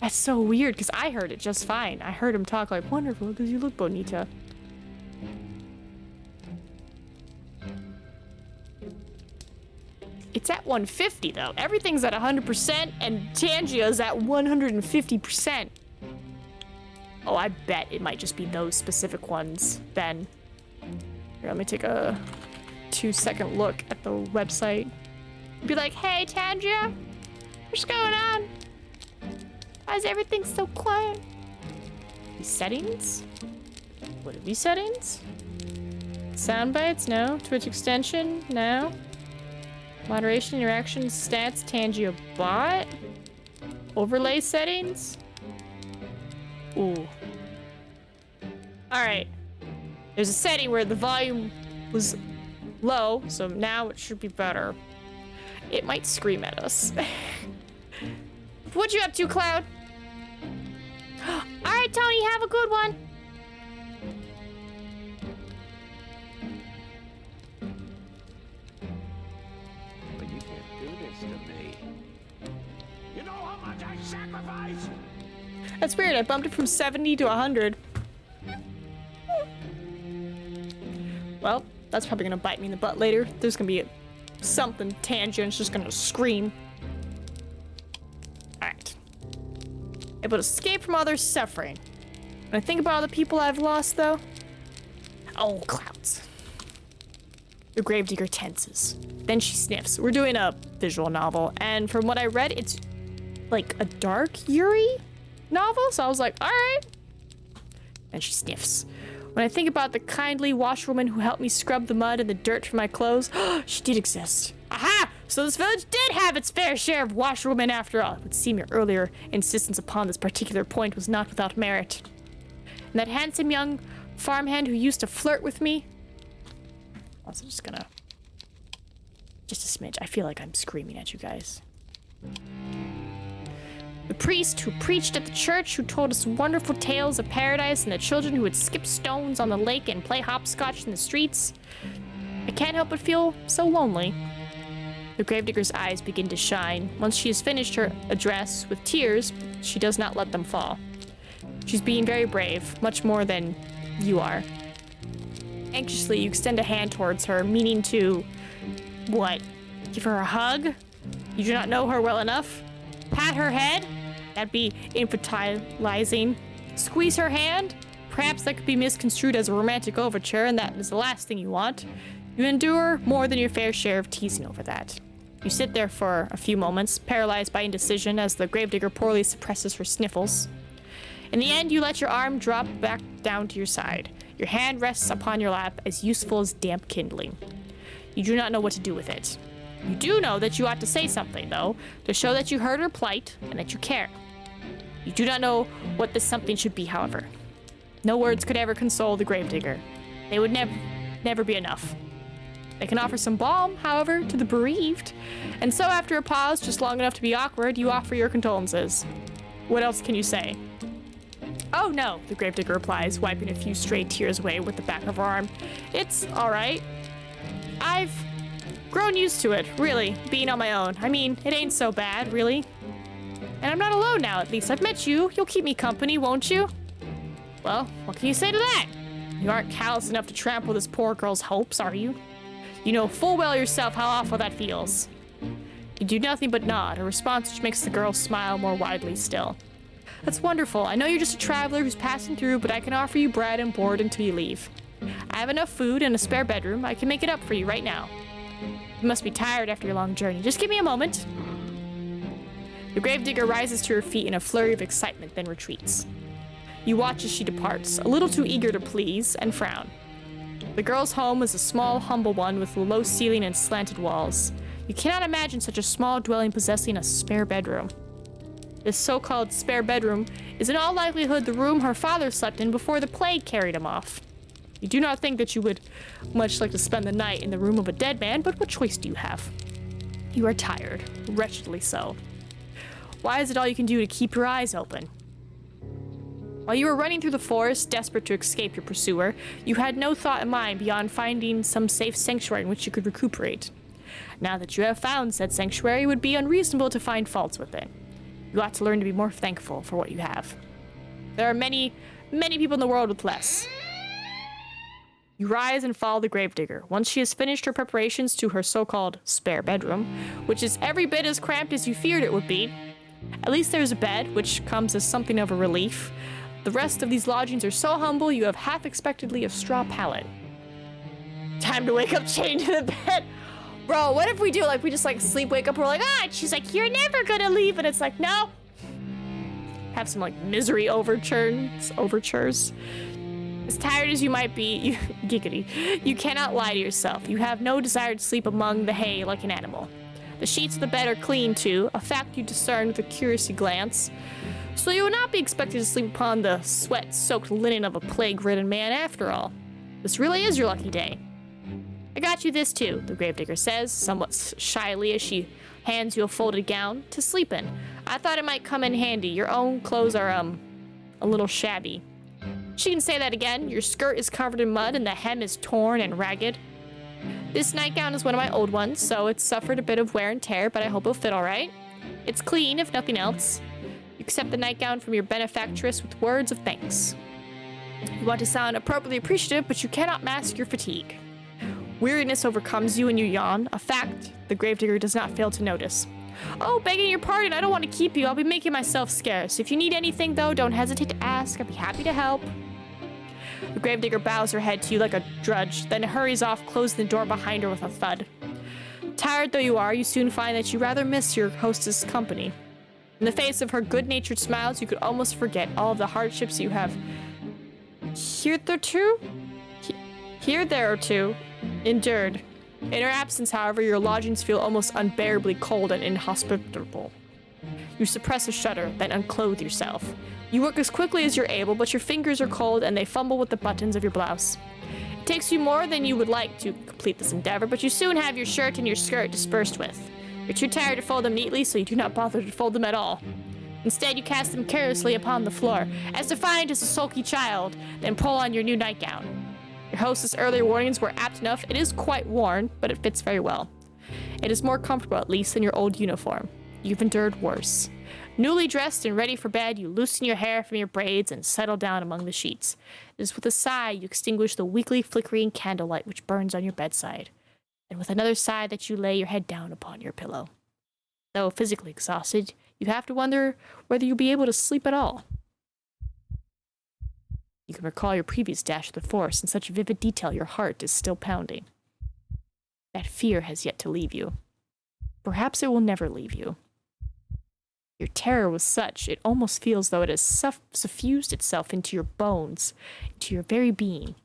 That's so weird, because I heard it just fine. I heard him talk like, wonderful, because you look bonita. It's at 150, though. Everything's at 100%, and Tangia's at 150%. Oh, I bet it might just be those specific ones, then. Here, let me take a 2-second look at the website. Be like, hey, Tangia, what's going on? Why is everything so quiet? These settings? Would it be settings? Sound bites? No. Twitch extension? No. Moderation, interactions, stats, Tangia bot? Overlay settings? Ooh. Alright. There's a setting where the volume was low, so now it should be better. It might scream at us. What you up to, Cloud? Alright, Tony, have a good one. But you can't do this to me. You know how much I sacrifice? That's weird, I bumped it from 70 to 100. Well, that's probably gonna bite me in the butt later. There's gonna be something tangent's just gonna scream. Alright. Able to escape from others' suffering. When I think about all the people I've lost, though. Oh, clouds. The gravedigger tenses. Then she sniffs. We're doing a visual novel, and from what I read, it's like a dark Yuri novel, so I was like, alright. And she sniffs. When I think about the kindly washwoman who helped me scrub the mud and the dirt from my clothes, she did exist. Aha! So this village did have its fair share of washwomen after all. It would seem your earlier insistence upon this particular point was not without merit. And that handsome young farmhand who used to flirt with me. Also just gonna... Just a smidge. I feel like I'm screaming at you guys. The priest who preached at the church, who told us wonderful tales of paradise, and the children who would skip stones on the lake and play hopscotch in the streets. I can't help but feel so lonely. The gravedigger's eyes begin to shine. Once she has finished her address with tears, she does not let them fall. She's being very brave, much more than you are. Anxiously, you extend a hand towards her, meaning to... what? Give her a hug? You do not know her well enough? Pat her head? That'd be infantilizing. Squeeze her hand? Perhaps that could be misconstrued as a romantic overture, and that is the last thing you want. You endure more than your fair share of teasing over that. You sit there for a few moments, paralyzed by indecision as the gravedigger poorly suppresses her sniffles. In the end, you let your arm drop back down to your side. Your hand rests upon your lap, as useful as damp kindling. You do not know what to do with it. You do know that you ought to say something, though, to show that you heard her plight and that you care. You do not know what this something should be, however. No words could ever console the gravedigger. They would never be enough. They can offer some balm, however, to the bereaved. And so after a pause just long enough to be awkward, you offer your condolences. What else can you say? Oh no, the gravedigger replies, wiping a few stray tears away with the back of her arm. It's all right. I've grown used to it, really, being on my own. I mean, it ain't so bad, really. And I'm not alone now, at least. I've met you. You'll keep me company, won't you? Well, what can you say to that? You aren't callous enough to trample this poor girl's hopes, are you? You know full well yourself how awful that feels. You do nothing but nod, a response which makes the girl smile more widely still. That's wonderful. I know you're just a traveler who's passing through, but I can offer you bread and board until you leave. I have enough food and a spare bedroom. I can make it up for you right now. You must be tired after your long journey. Just give me a moment. The gravedigger rises to her feet in a flurry of excitement, then retreats. You watch as she departs, a little too eager to please, and frown. The girl's home is a small, humble one with a low ceiling and slanted walls. You cannot imagine such a small dwelling possessing a spare bedroom. This so-called spare bedroom is in all likelihood the room her father slept in before the plague carried him off. You do not think that you would much like to spend the night in the room of a dead man, but what choice do you have? You are tired, wretchedly so. Why is it all you can do to keep your eyes open? While you were running through the forest, desperate to escape your pursuer, you had no thought in mind beyond finding some safe sanctuary in which you could recuperate. Now that you have found said sanctuary, it would be unreasonable to find faults with it. You ought to learn to be more thankful for what you have. There are many, many people in the world with less. You rise and follow the gravedigger. Once she has finished her preparations to her so-called spare bedroom, which is every bit as cramped as you feared it would be, at least there's a bed, which comes as something of a relief. The rest of these lodgings are so humble you have half-expectedly a straw pallet. Time to wake up chained to the bed. Bro, what if we do, like, we just, like, sleep, wake up, we're like, ah, and she's like, you're never gonna leave, and it's like, no. Have some, like, misery overtures. As tired as you might be, giggity, you cannot lie to yourself. You have no desire to sleep among the hay like an animal. The sheets of the bed are clean, too, a fact you discern with a curious glance. So you would not be expected to sleep upon the sweat-soaked linen of a plague-ridden man after all. This really is your lucky day. I got you this, too, the gravedigger says, somewhat shyly as she hands you a folded gown to sleep in. I thought it might come in handy. Your own clothes are, a little shabby. She can say that again. Your skirt is covered in mud and the hem is torn and ragged. This nightgown is one of my old ones, so it's suffered a bit of wear and tear, but I hope it'll fit all right. It's clean, if nothing else. You accept the nightgown from your benefactress with words of thanks. You want to sound appropriately appreciative, but you cannot mask your fatigue. Weariness overcomes you and you yawn, a fact the gravedigger does not fail to notice. Oh, begging your pardon, I don't want to keep you. I'll be making myself scarce. If you need anything, though, don't hesitate to ask. I'd be happy to help. The gravedigger bows her head to you like a drudge, then hurries off, closing the door behind her with a thud. Tired though you are, you soon find that you rather miss your hostess' company. In the face of her good-natured smiles, you could almost forget all of the hardships you have hitherto endured. In her absence, however, your lodgings feel almost unbearably cold and inhospitable. You suppress a shudder, then unclothe yourself. You work as quickly as you're able, but your fingers are cold and they fumble with the buttons of your blouse. It takes you more than you would like to complete this endeavor, but you soon have your shirt and your skirt dispersed with. You're too tired to fold them neatly, so you do not bother to fold them at all. Instead, you cast them carelessly upon the floor, as defiant as a sulky child, then pull on your new nightgown. Your hostess' earlier warnings were apt enough. It is quite worn, but it fits very well. It is more comfortable, at least, than your old uniform. You've endured worse. Newly dressed and ready for bed, you loosen your hair from your braids and settle down among the sheets. It is with a sigh you extinguish the weakly flickering candlelight which burns on your bedside, and with another sigh that you lay your head down upon your pillow. Though physically exhausted, You have to wonder whether you'll be able to sleep at all. You can recall your previous dash of the forest in such vivid detail your heart is still pounding. That fear has yet to leave you. Perhaps it will never leave you. Your terror was such, it almost feels though it has suffused itself into your bones, into your very being.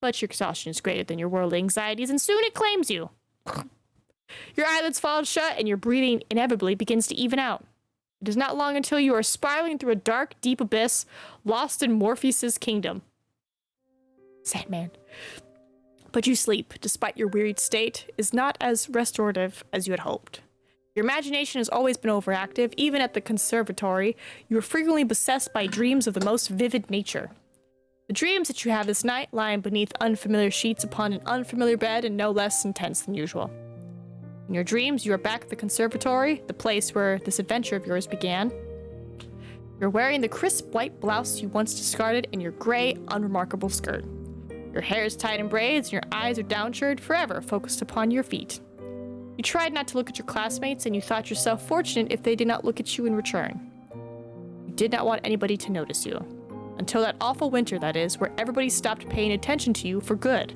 But your exhaustion is greater than your worldly anxieties, and soon it claims you. Your eyelids fall shut, and your breathing inevitably begins to even out. It is not long until you are spiraling through a dark, deep abyss, lost in Morpheus's kingdom. Sad man. But you sleep, despite your wearied state, is not as restorative as you had hoped. Your imagination has always been overactive. Even at the conservatory, you are frequently beset by dreams of the most vivid nature. The dreams that you have this night lying beneath unfamiliar sheets upon an unfamiliar bed and no less intense than usual. In your dreams, you are back at the conservatory, the place where this adventure of yours began. You're wearing the crisp white blouse you once discarded and your gray, unremarkable skirt. Your hair is tied in braids and your eyes are downshirred, forever focused upon your feet. You tried not to look at your classmates, and you thought yourself fortunate if they did not look at you in return. You did not want anybody to notice you. Until that awful winter, that is, where everybody stopped paying attention to you for good.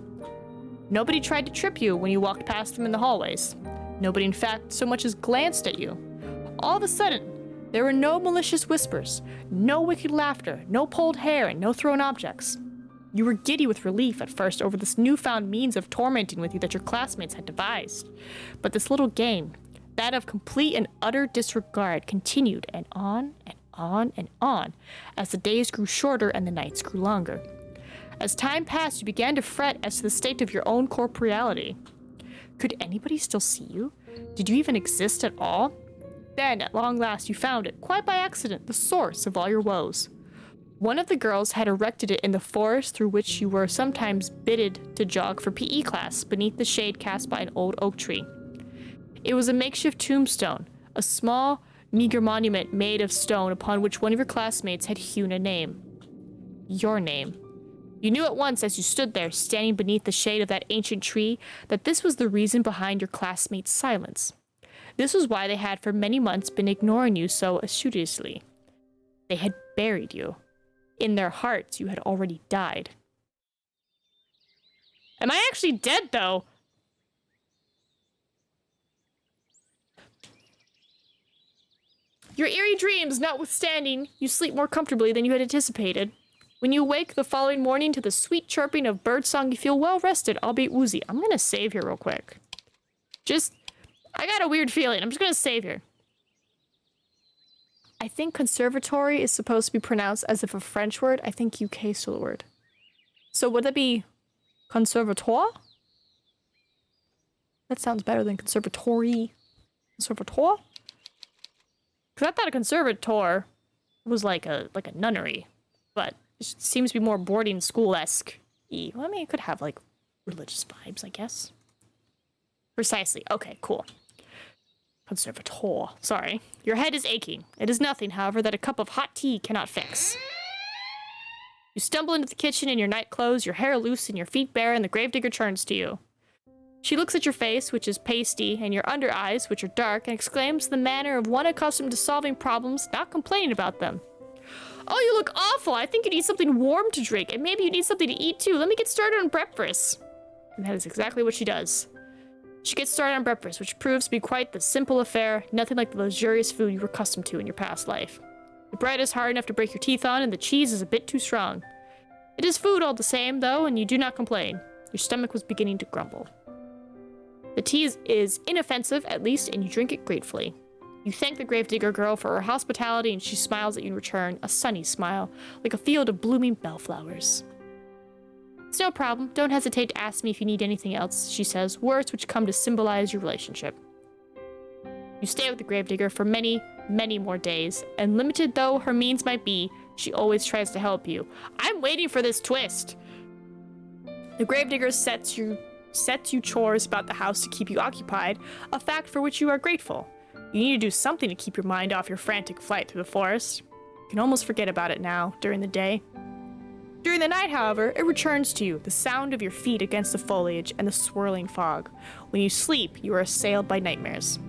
Nobody tried to trip you when you walked past them in the hallways. Nobody, in fact, so much as glanced at you. All of a sudden, there were no malicious whispers, no wicked laughter, no pulled hair, and no thrown objects. You were giddy with relief at first over this newfound means of tormenting with you that your classmates had devised. But this little game, that of complete and utter disregard, continued and on and on and on as the days grew shorter and the nights grew longer. As time passed, you began to fret as to the state of your own corporeality. Could anybody still see you? Did you even exist at all? Then, at long last, you found it, quite by accident, the source of all your woes. One of the girls had erected it in the forest through which you were sometimes bidden to jog for PE class, beneath the shade cast by an old oak tree. It was a makeshift tombstone, a small, meager monument made of stone upon which one of your classmates had hewn a name. Your name. You knew at once as you stood there, standing beneath the shade of that ancient tree, that this was the reason behind your classmates' silence. This was why they had for many months been ignoring you so assiduously. They had buried you. In their hearts, you had already died. Am I actually dead, though? Your eerie dreams notwithstanding, you sleep more comfortably than you had anticipated. When you wake the following morning to the sweet chirping of birdsong, you feel well rested, albeit woozy. I'm gonna save here real quick. I got a weird feeling. I'm just gonna save here. I think conservatory is supposed to be pronounced as if a French word. I think UK is still a word. So would that be conservatoire? That sounds better than conservatory. Conservatoire? Because I thought a conservatoire was like a nunnery, but it seems to be more boarding school-esque. Well, I mean, it could have like religious vibes, I guess. Precisely. Okay, cool. Conservatoire. Sorry. Your head is aching. It is nothing, however, that a cup of hot tea cannot fix. You stumble into the kitchen in your night clothes, your hair loose and your feet bare, and the gravedigger turns to you. She looks at your face, which is pasty, and your under eyes, which are dark, and exclaims in the manner of one accustomed to solving problems, not complaining about them. Oh, you look awful. I think you need something warm to drink, and maybe you need something to eat too. Let me get started on breakfast. And that is exactly what she does. She gets started on breakfast, which proves to be quite the simple affair, nothing like the luxurious food you were accustomed to in your past life. The bread is hard enough to break your teeth on, and the cheese is a bit too strong. It is food all the same, though, and you do not complain. Your stomach was beginning to grumble. The tea is inoffensive, at least, and you drink it gratefully. You thank the gravedigger girl for her hospitality, and she smiles at you in return, a sunny smile, like a field of blooming bellflowers. It's no problem. Don't hesitate to ask me if you need anything else, she says, words which come to symbolize your relationship. You stay with the gravedigger for many, many more days, and limited though her means might be, she always tries to help you. I'm waiting for this twist. The gravedigger sets you chores about the house to keep you occupied, a fact for which you are grateful. You need to do something to keep your mind off your frantic flight through the forest. You can almost forget about it now, during the day. During the night, however, it returns to you, the sound of your feet against the foliage and the swirling fog. When you sleep, you are assailed by nightmares.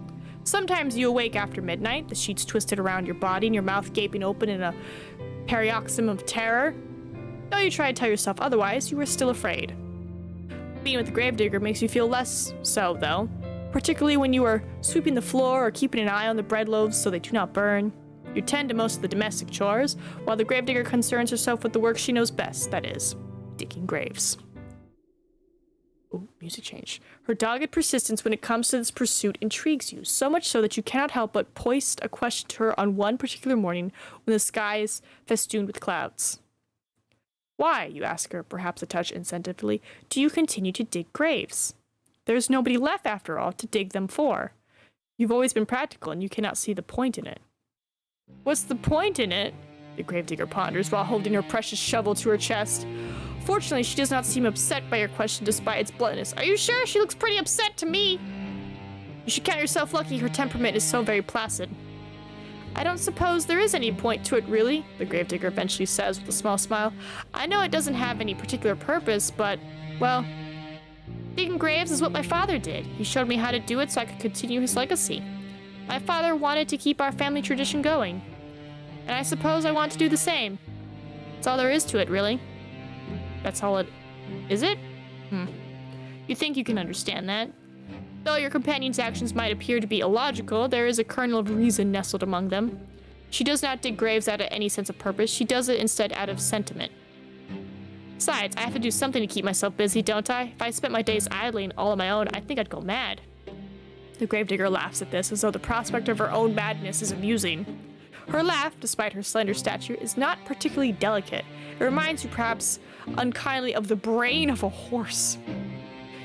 Sometimes you awake after midnight, the sheets twisted around your body and your mouth gaping open in a paroxysm of terror. Though you try to tell yourself otherwise, you are still afraid. Being with the gravedigger makes you feel less so, though, particularly when you are sweeping the floor or keeping an eye on the bread loaves so they do not burn. You tend to most of the domestic chores, while the gravedigger concerns herself with the work she knows best, that is, digging graves. Ooh, music change. Her dogged persistence when it comes to this pursuit intrigues you, so much so that you cannot help but poist a question to her on one particular morning when the sky is festooned with clouds. Why, you ask her, perhaps a touch insensitively, do you continue to dig graves? There's nobody left, after all, to dig them for. You've always been practical, and you cannot see the point in it. What's the point in it? The gravedigger ponders while holding her precious shovel to her chest. Fortunately, she does not seem upset by your question despite its bluntness. Are you sure? She looks pretty upset to me. You should count yourself lucky her temperament is so very placid. I don't suppose there is any point to it, really, the gravedigger eventually says with a small smile. I know it doesn't have any particular purpose, but, well, digging graves is what my father did. He showed me how to do it so I could continue his legacy. My father wanted to keep our family tradition going, and I suppose I want to do the same. That's all there is to it, really. That's all it... Is it? You think you can understand that? Though your companion's actions might appear to be illogical, there is a kernel of reason nestled among them. She does not dig graves out of any sense of purpose. She does it instead out of sentiment. Besides, I have to do something to keep myself busy, don't I? If I spent my days idling all on my own, I think I'd go mad. The gravedigger laughs at this, as though the prospect of her own madness is amusing. Her laugh, despite her slender stature, is not particularly delicate. It reminds you, perhaps, unkindly of the brain of a horse.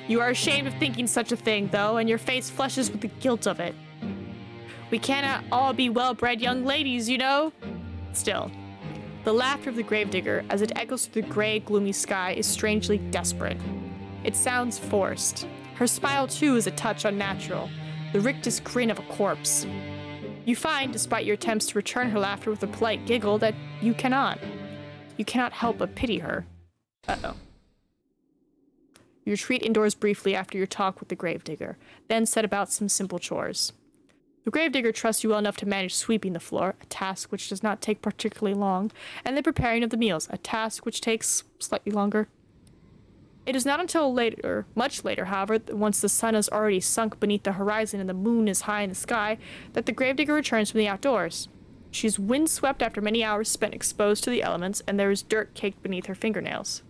You are ashamed of thinking such a thing, though, and your face flushes with the guilt of it. We cannot all be well-bred young ladies, you know? Still, the laughter of the gravedigger, as it echoes through the gray, gloomy sky, is strangely desperate. It sounds forced. Her smile, too, is a touch unnatural, the rictus grin of a corpse. You find, despite your attempts to return her laughter with a polite giggle, that you cannot. You cannot help but pity her. Uh-oh. You retreat indoors briefly after your talk with the gravedigger, then set about some simple chores. The gravedigger trusts you well enough to manage sweeping the floor, a task which does not take particularly long, and the preparing of the meals, a task which takes slightly longer. It is not until later, much later, however, once the sun has already sunk beneath the horizon and the moon is high in the sky, that the gravedigger returns from the outdoors. She is windswept after many hours spent exposed to the elements, and there is dirt caked beneath her fingernails.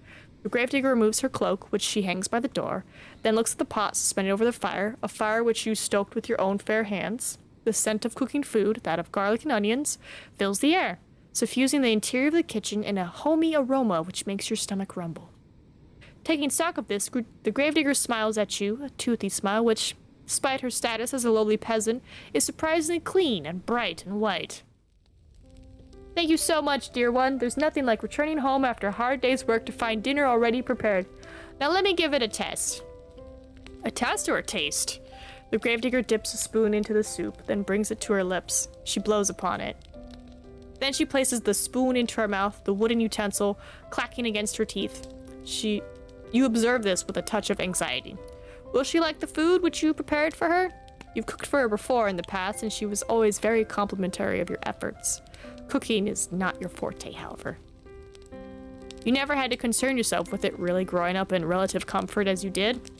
The gravedigger removes her cloak, which she hangs by the door, then looks at the pot suspended over the fire, a fire which you stoked with your own fair hands. The scent of cooking food, that of garlic and onions, fills the air, suffusing the interior of the kitchen in a homey aroma which makes your stomach rumble. Taking stock of this, the gravedigger smiles at you, a toothy smile which, despite her status as a lowly peasant, is surprisingly clean and bright and white. Thank you so much, dear one. There's nothing like returning home after a hard day's work to find dinner already prepared. Now let me give it a test. A test or a taste? The gravedigger dips a spoon into the soup, then brings it to her lips. She blows upon it. Then she places the spoon into her mouth, the wooden utensil clacking against her teeth. You observe this with a touch of anxiety. Will she like the food which you prepared for her? You've cooked for her before in the past, and she was always very complimentary of your efforts. Cooking is not your forte, however. You never had to concern yourself with it really growing up in relative comfort as you did.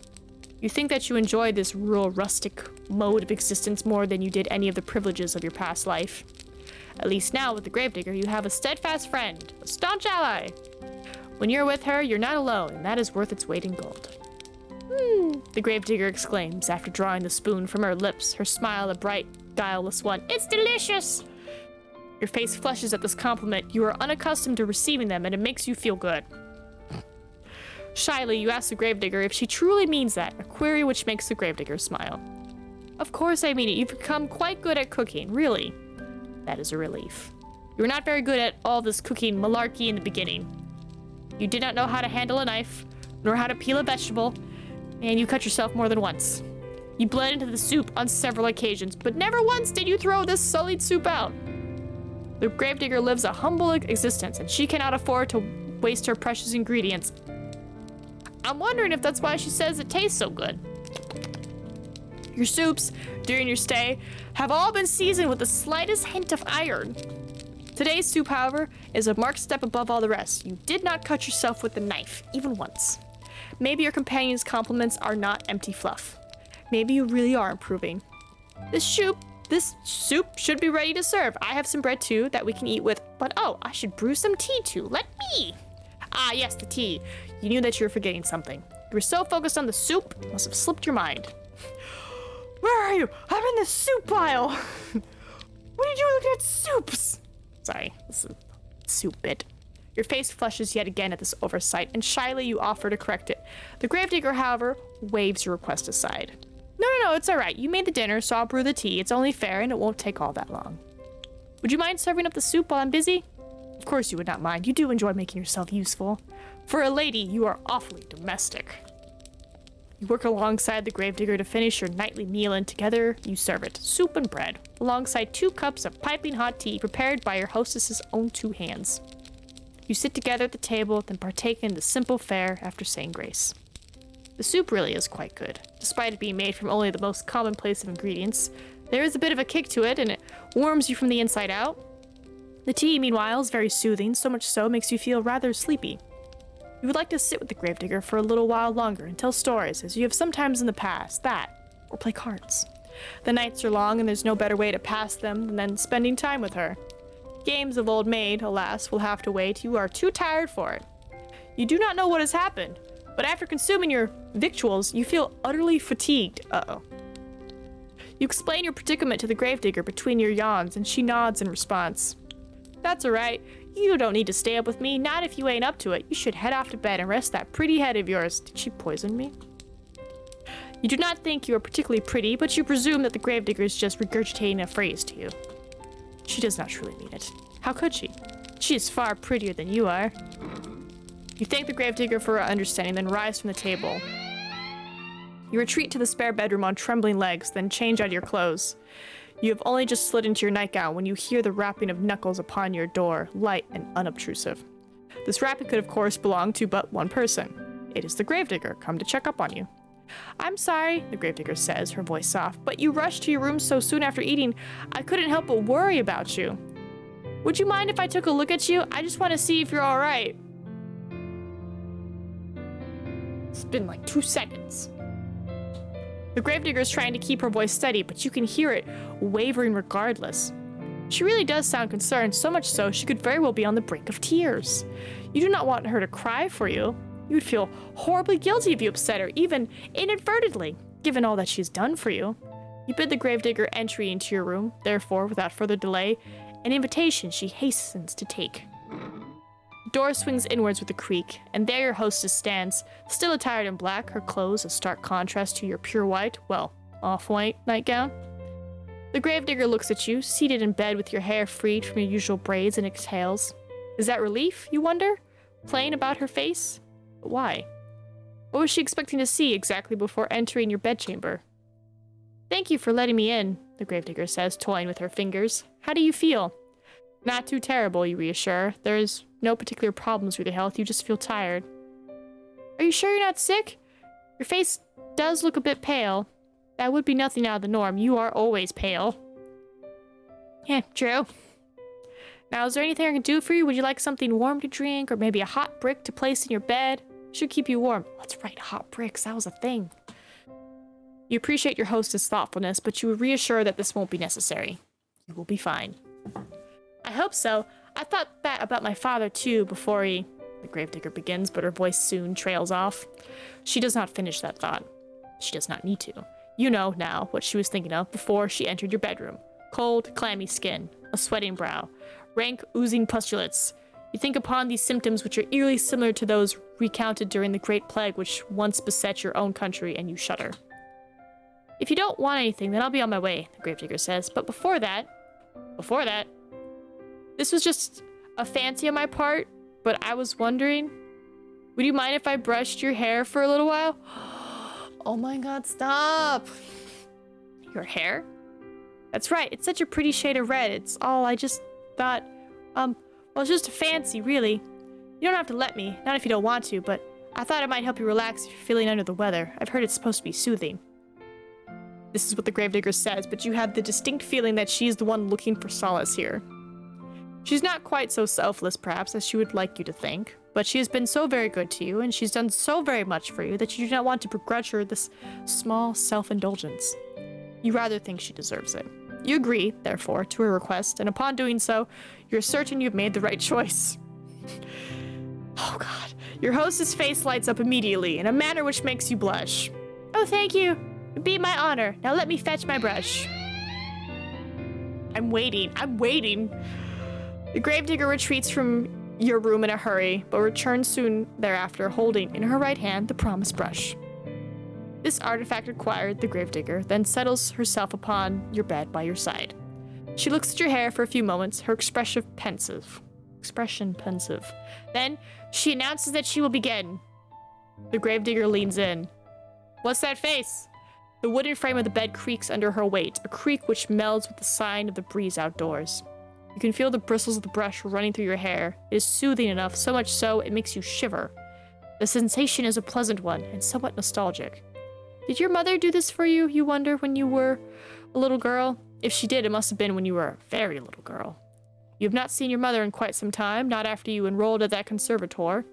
You think that you enjoy this rural, rustic mode of existence more than you did any of the privileges of your past life. At least now, with the gravedigger, you have a steadfast friend, a staunch ally. When you're with her, you're not alone, and that is worth its weight in gold. The gravedigger exclaims, after drawing the spoon from her lips, her smile a bright, guileless one. It's delicious! Your face flushes at this compliment. You are unaccustomed to receiving them, and it makes you feel good. Shyly, you ask the gravedigger if she truly means that, a query which makes the gravedigger smile. Of course I mean it. You've become quite good at cooking, really. That is a relief. You were not very good at all this cooking malarkey in the beginning. You did not know how to handle a knife, nor how to peel a vegetable, and you cut yourself more than once. You bled into the soup on several occasions, but never once did you throw this sullied soup out. The gravedigger lives a humble existence, and she cannot afford to waste her precious ingredients. I'm wondering if that's why she says it tastes so good. Your soups, during your stay, have all been seasoned with the slightest hint of iron. Today's soup, however, is a marked step above all the rest. You did not cut yourself with a knife, even once. Maybe your companion's compliments are not empty fluff. Maybe you really are improving. This soup should be ready to serve. I have some bread too that we can eat with, but oh, I should brew some tea too. Let me. Ah, yes, the tea. You knew that you were forgetting something. You were so focused on the soup, it must have slipped your mind. Where are you? I'm in the soup pile. What are you doing looking at soups? Sorry, this is a soup bit. Your face flushes yet again at this oversight, and shyly you offer to correct it. The gravedigger, however, waves your request aside. No, it's all right. You made the dinner, so I'll brew the tea. It's only fair, and it won't take all that long. Would you mind serving up the soup while I'm busy? Of course you would not mind. You do enjoy making yourself useful. For a lady, you are awfully domestic. You work alongside the gravedigger to finish your nightly meal, and together you serve it, soup and bread, alongside 2 cups of piping hot tea prepared by your hostess's own 2 hands. You sit together at the table, then partake in the simple fare after saying grace. The soup really is quite good. Despite it being made from only the most commonplace of ingredients, there is a bit of a kick to it, and it warms you from the inside out. The tea, meanwhile, is very soothing, so much so it makes you feel rather sleepy. You would like to sit with the gravedigger for a little while longer and tell stories, as you have sometimes in the past, or play cards. The nights are long, and there's no better way to pass them than spending time with her. Games of old maid, alas, will have to wait. You are too tired for it. You do not know what has happened, but after consuming your victuals, you feel utterly fatigued. Uh-oh. You explain your predicament to the gravedigger between your yawns, and she nods in response. That's all right. You don't need to stay up with me, not if you ain't up to it. You should head off to bed and rest that pretty head of yours. Did she poison me? You do not think you are particularly pretty, but you presume that the gravedigger is just regurgitating a phrase to you. She does not truly mean it. How could she? She is far prettier than you are. You thank the gravedigger for her understanding, then rise from the table. You retreat to the spare bedroom on trembling legs, then change out your clothes. You have only just slid into your nightgown when you hear the rapping of knuckles upon your door, light and unobtrusive. This rapping could, of course, belong to but one person. It is the gravedigger, come to check up on you. I'm sorry, the gravedigger says, her voice soft, but you rushed to your room so soon after eating, I couldn't help but worry about you. Would you mind if I took a look at you? I just want to see if you're all right. It's been like 2 seconds. The gravedigger is trying to keep her voice steady, but you can hear it wavering regardless. She really does sound concerned, so much so she could very well be on the brink of tears. You do not want her to cry for you. You would feel horribly guilty if you upset her, even inadvertently, given all that she's done for you. You bid the gravedigger entry into your room, therefore, without further delay, an invitation she hastens to take. The door swings inwards with a creak, and there your hostess stands, still attired in black, her clothes a stark contrast to your pure white, well, off-white nightgown. The gravedigger looks at you, seated in bed with your hair freed from your usual braids, and exhales. Is that relief, you wonder? Playing about her face? But why? What was she expecting to see exactly before entering your bedchamber? Thank you for letting me in, the gravedigger says, toying with her fingers. How do you feel? Not too terrible, you reassure. There is no particular problems with your health, you just feel tired. Are you sure you're not sick? Your face does look a bit pale. That would be nothing out of the norm. You are always pale. Yeah, true. Now, is there anything I can do for you? Would you like something warm to drink, or maybe a hot brick to place in your bed? Should keep you warm. That's right, hot bricks. That was a thing. You appreciate your hostess' thoughtfulness, but you reassure that this won't be necessary. You will be fine. I hope so. I thought that about my father, too, before he... The gravedigger begins, but her voice soon trails off. She does not finish that thought. She does not need to. You know now what she was thinking of before she entered your bedroom. Cold, clammy skin, a sweating brow, rank, oozing pustulates. You think upon these symptoms which are eerily similar to those recounted during the Great Plague which once beset your own country, and you shudder. If you don't want anything, then I'll be on my way, the gravedigger says. But before that, this was just a fancy on my part, but I was wondering, would you mind if I brushed your hair for a little while? Oh my god, stop! Your hair? That's right, it's such a pretty shade of red. It's all I just thought, well, it's just a fancy, really. You don't have to let me, not if you don't want to, but I thought it might help you relax if you're feeling under the weather. I've heard it's supposed to be soothing. This is what the gravedigger says, but you have the distinct feeling that she's the one looking for solace here. She's not quite so selfless, perhaps, as she would like you to think, but she has been so very good to you, and she's done so very much for you that you do not want to begrudge her this small self-indulgence. You rather think she deserves it. You agree, therefore, to her request, and upon doing so, you're certain you've made the right choice. Oh god. Your host's face lights up immediately, in a manner which makes you blush. Oh, thank you. It'd be my honor. Now let me fetch my brush. I'm waiting. The gravedigger retreats from your room in a hurry, but returns soon thereafter, holding in her right hand the promised brush. This artifact acquired, the gravedigger then settles herself upon your bed by your side. She looks at your hair for a few moments, her expression pensive. Then she announces that she will begin. The gravedigger leans in. What's that face? The wooden frame of the bed creaks under her weight, a creak which melds with the sigh of the breeze outdoors. You can feel the bristles of the brush running through your hair. It is soothing enough, so much so it makes you shiver. The sensation is a pleasant one and somewhat nostalgic. Did your mother do this for you, you wonder, when you were a little girl? If she did, it must have been when you were a very little girl. You have not seen your mother in quite some time, not after you enrolled at that conservatoire.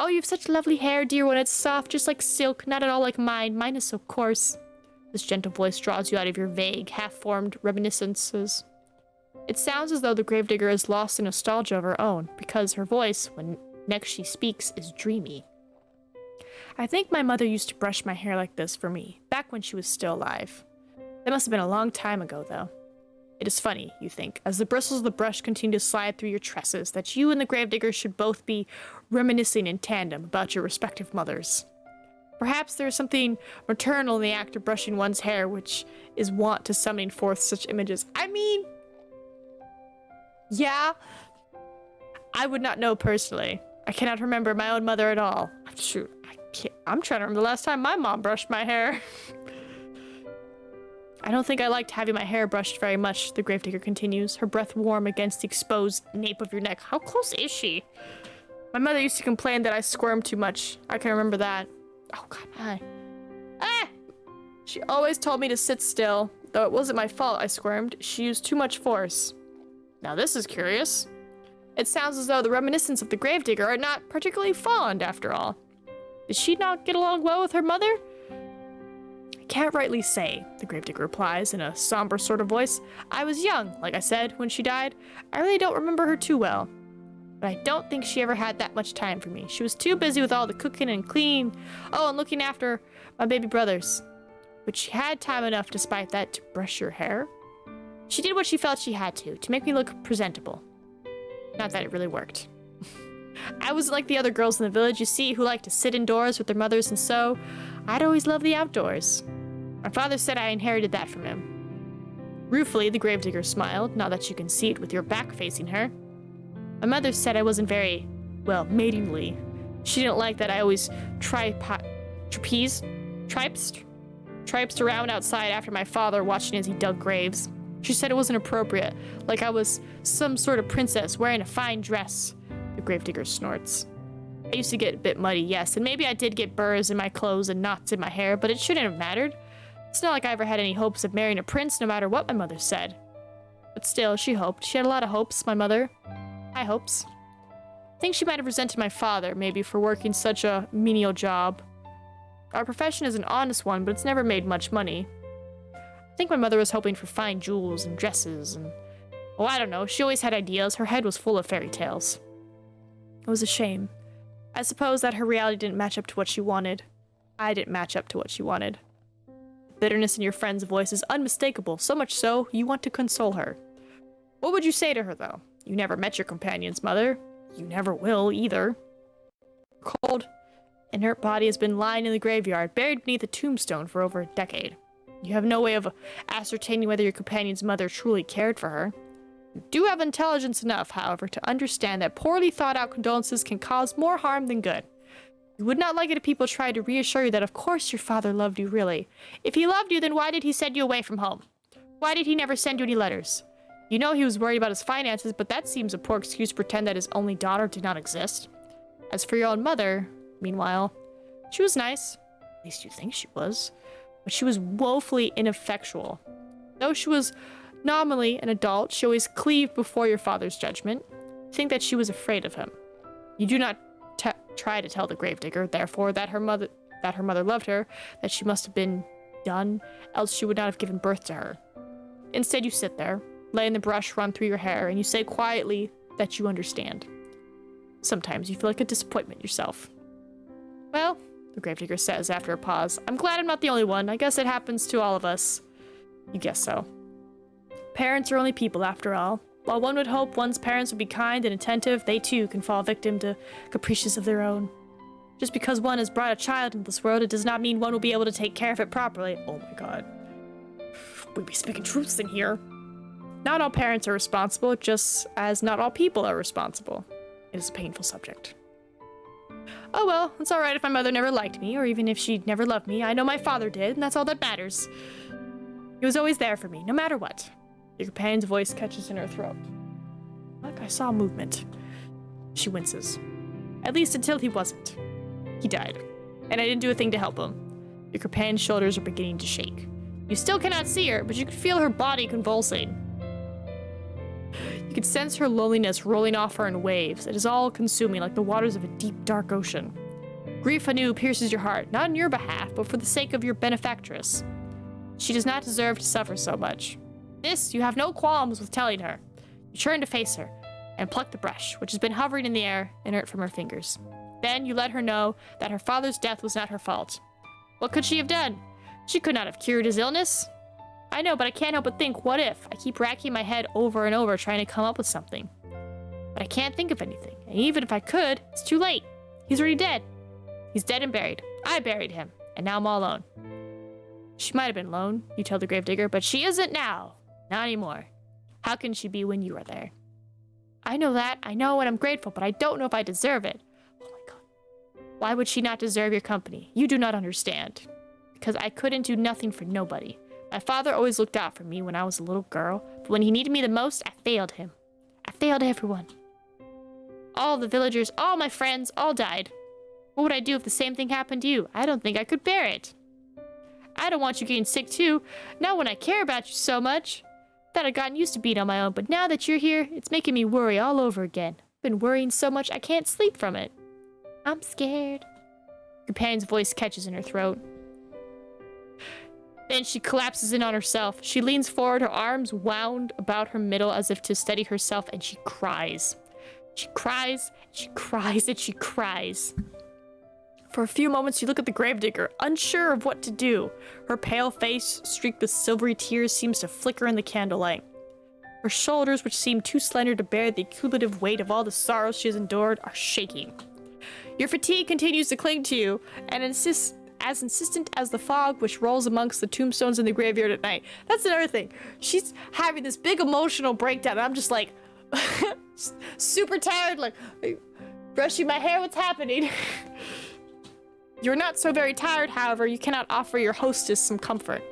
Oh, you have such lovely hair, dear one. It's soft, just like silk, not at all like mine. Mine is so coarse. This gentle voice draws you out of your vague, half-formed reminiscences. It sounds as though the gravedigger is lost in nostalgia of her own, because her voice, when next she speaks, is dreamy. I think my mother used to brush my hair like this for me, back when she was still alive. That must have been a long time ago, though. It is funny, you think, as the bristles of the brush continue to slide through your tresses, that you and the gravedigger should both be reminiscing in tandem about your respective mothers. Perhaps there is something maternal in the act of brushing one's hair, which is wont to summoning forth such images. I mean, yeah, I would not know personally. I cannot remember my own mother at all. Shoot, I'm trying to remember the last time my mom brushed my hair. I don't think I liked having my hair brushed very much, the gravedigger continues, her breath warm against the exposed nape of your neck. How close is she? My mother used to complain that I squirmed too much. I can remember that. Oh god, hi. Ah! She always told me to sit still, though it wasn't my fault I squirmed. She used too much force. Now this is curious. It sounds as though the reminiscence of the gravedigger are not particularly fond, after all. Did she not get along well with her mother? Can't rightly say, the gravedigger replies in a somber sort of voice. I was young, like I said, when she died. I really don't remember her too well. But I don't think she ever had that much time for me. She was too busy with all the cooking and cleaning. Oh, and looking after my baby brothers. But she had time enough, despite that, to brush your hair. She did what she felt she had to make me look presentable. Not that it really worked. I wasn't like the other girls in the village, you see, who like to sit indoors with their mothers and sew. I'd always loved the outdoors. My father said I inherited that from him. Ruefully, the gravedigger smiled, not that you can see it with your back facing her. My mother said I wasn't very, well, matingly. She didn't like that I always tripsed around outside after my father, watching as he dug graves. She said it wasn't appropriate, like I was some sort of princess wearing a fine dress. The gravedigger snorts. I used to get a bit muddy, yes, and maybe I did get burrs in my clothes and knots in my hair, but it shouldn't have mattered. It's not like I ever had any hopes of marrying a prince, no matter what my mother said. But still, she hoped. She had a lot of hopes, my mother. High hopes. I think she might have resented my father, maybe, for working such a menial job. Our profession is an honest one, but it's never made much money. I think my mother was hoping for fine jewels and dresses and... Oh, I don't know. She always had ideas. Her head was full of fairy tales. It was a shame. I suppose that her reality didn't match up to what she wanted. I didn't match up to what she wanted. The bitterness in your friend's voice is unmistakable, so much so, you want to console her. What would you say to her, though? You never met your companion's mother. You never will, either. Her cold, inert body has been lying in the graveyard, buried beneath a tombstone for over a decade. You have no way of ascertaining whether your companion's mother truly cared for her. You do have intelligence enough, however, to understand that poorly thought-out condolences can cause more harm than good. You would not like it if people tried to reassure you that of course your father loved you really. If he loved you, then why did he send you away from home? Why did he never send you any letters? You know he was worried about his finances, but that seems a poor excuse to pretend that his only daughter did not exist. As for your own mother, meanwhile, she was nice. At least you think she was. but she was woefully ineffectual. Though she was nominally an adult, she always cleaved before your father's judgment. Think that she was afraid of him. You do not try to tell the gravedigger, therefore, that her mother loved her, that she must have been done, else she would not have given birth to her. Instead, you sit there, letting the brush run through your hair, and you say quietly that you understand. Sometimes you feel like a disappointment yourself. Well, the gravedigger says after a pause, I'm glad I'm not the only one. I guess it happens to all of us. You guess so. Parents are only people after all. While one would hope one's parents would be kind and attentive, they too can fall victim to caprices of their own. Just because one has brought a child into this world, it does not mean one will be able to take care of it properly. Oh my god. We'd be speaking truths in here. Not all parents are responsible, just as not all people are responsible. It is a painful subject. Oh well, it's alright if my mother never liked me, or even if she never loved me. I know my father did, and that's all that matters. He was always there for me, no matter what. Your companion's voice catches in her throat. Look, I saw movement. She winces. At least until he wasn't. He died, and I didn't do a thing to help him. Your companion's shoulders are beginning to shake. You still cannot see her, but you can feel her body convulsing. You can sense her loneliness rolling off her in waves. It is all consuming like the waters of a deep, dark ocean. Grief anew pierces your heart, not in your behalf, but for the sake of your benefactress. She does not deserve to suffer so much. This you have no qualms with telling her. You turn to face her, and pluck the brush, which has been hovering in the air, inert from her fingers. Then you let her know that her father's death was not her fault. What could she have done? She could not have cured his illness. I know, but I can't help but think, what if? I keep racking my head over and over trying to come up with something. But I can't think of anything, and even if I could, it's too late. He's already dead. He's dead and buried. I buried him, and now I'm all alone. She might have been alone, you tell the gravedigger, but she isn't now. Not anymore. How can she be when you are there? I know that, I know, and I'm grateful, but I don't know if I deserve it. Oh my god. Why would she not deserve your company? You do not understand. Because I couldn't do nothing for nobody. My father always looked out for me when I was a little girl, but when he needed me the most, I failed him. I failed everyone. All the villagers, all my friends, all died. What would I do if the same thing happened to you? I don't think I could bear it. I don't want you getting sick too, not when I care about you so much. Thought I'd gotten used to being on my own, but now that you're here, it's making me worry all over again. I've been worrying so much I can't sleep from it. I'm scared. Your companion's voice catches in her throat. Then she collapses in on herself. She leans forward, her arms wound about her middle as if to steady herself, and she cries. She cries, she cries, and she cries. For a few moments, you look at the gravedigger, unsure of what to do. Her pale face, streaked with silvery tears, seems to flicker in the candlelight. Her shoulders, which seem too slender to bear the cumulative weight of all the sorrows she has endured, are shaking. Your fatigue continues to cling to you, and insists as insistent as the fog which rolls amongst the tombstones in the graveyard at night. That's another thing. She's having this big emotional breakdown, and I'm just like, super tired, like, brushing my hair, what's happening? You're not so very tired, however, you cannot offer your hostess some comfort.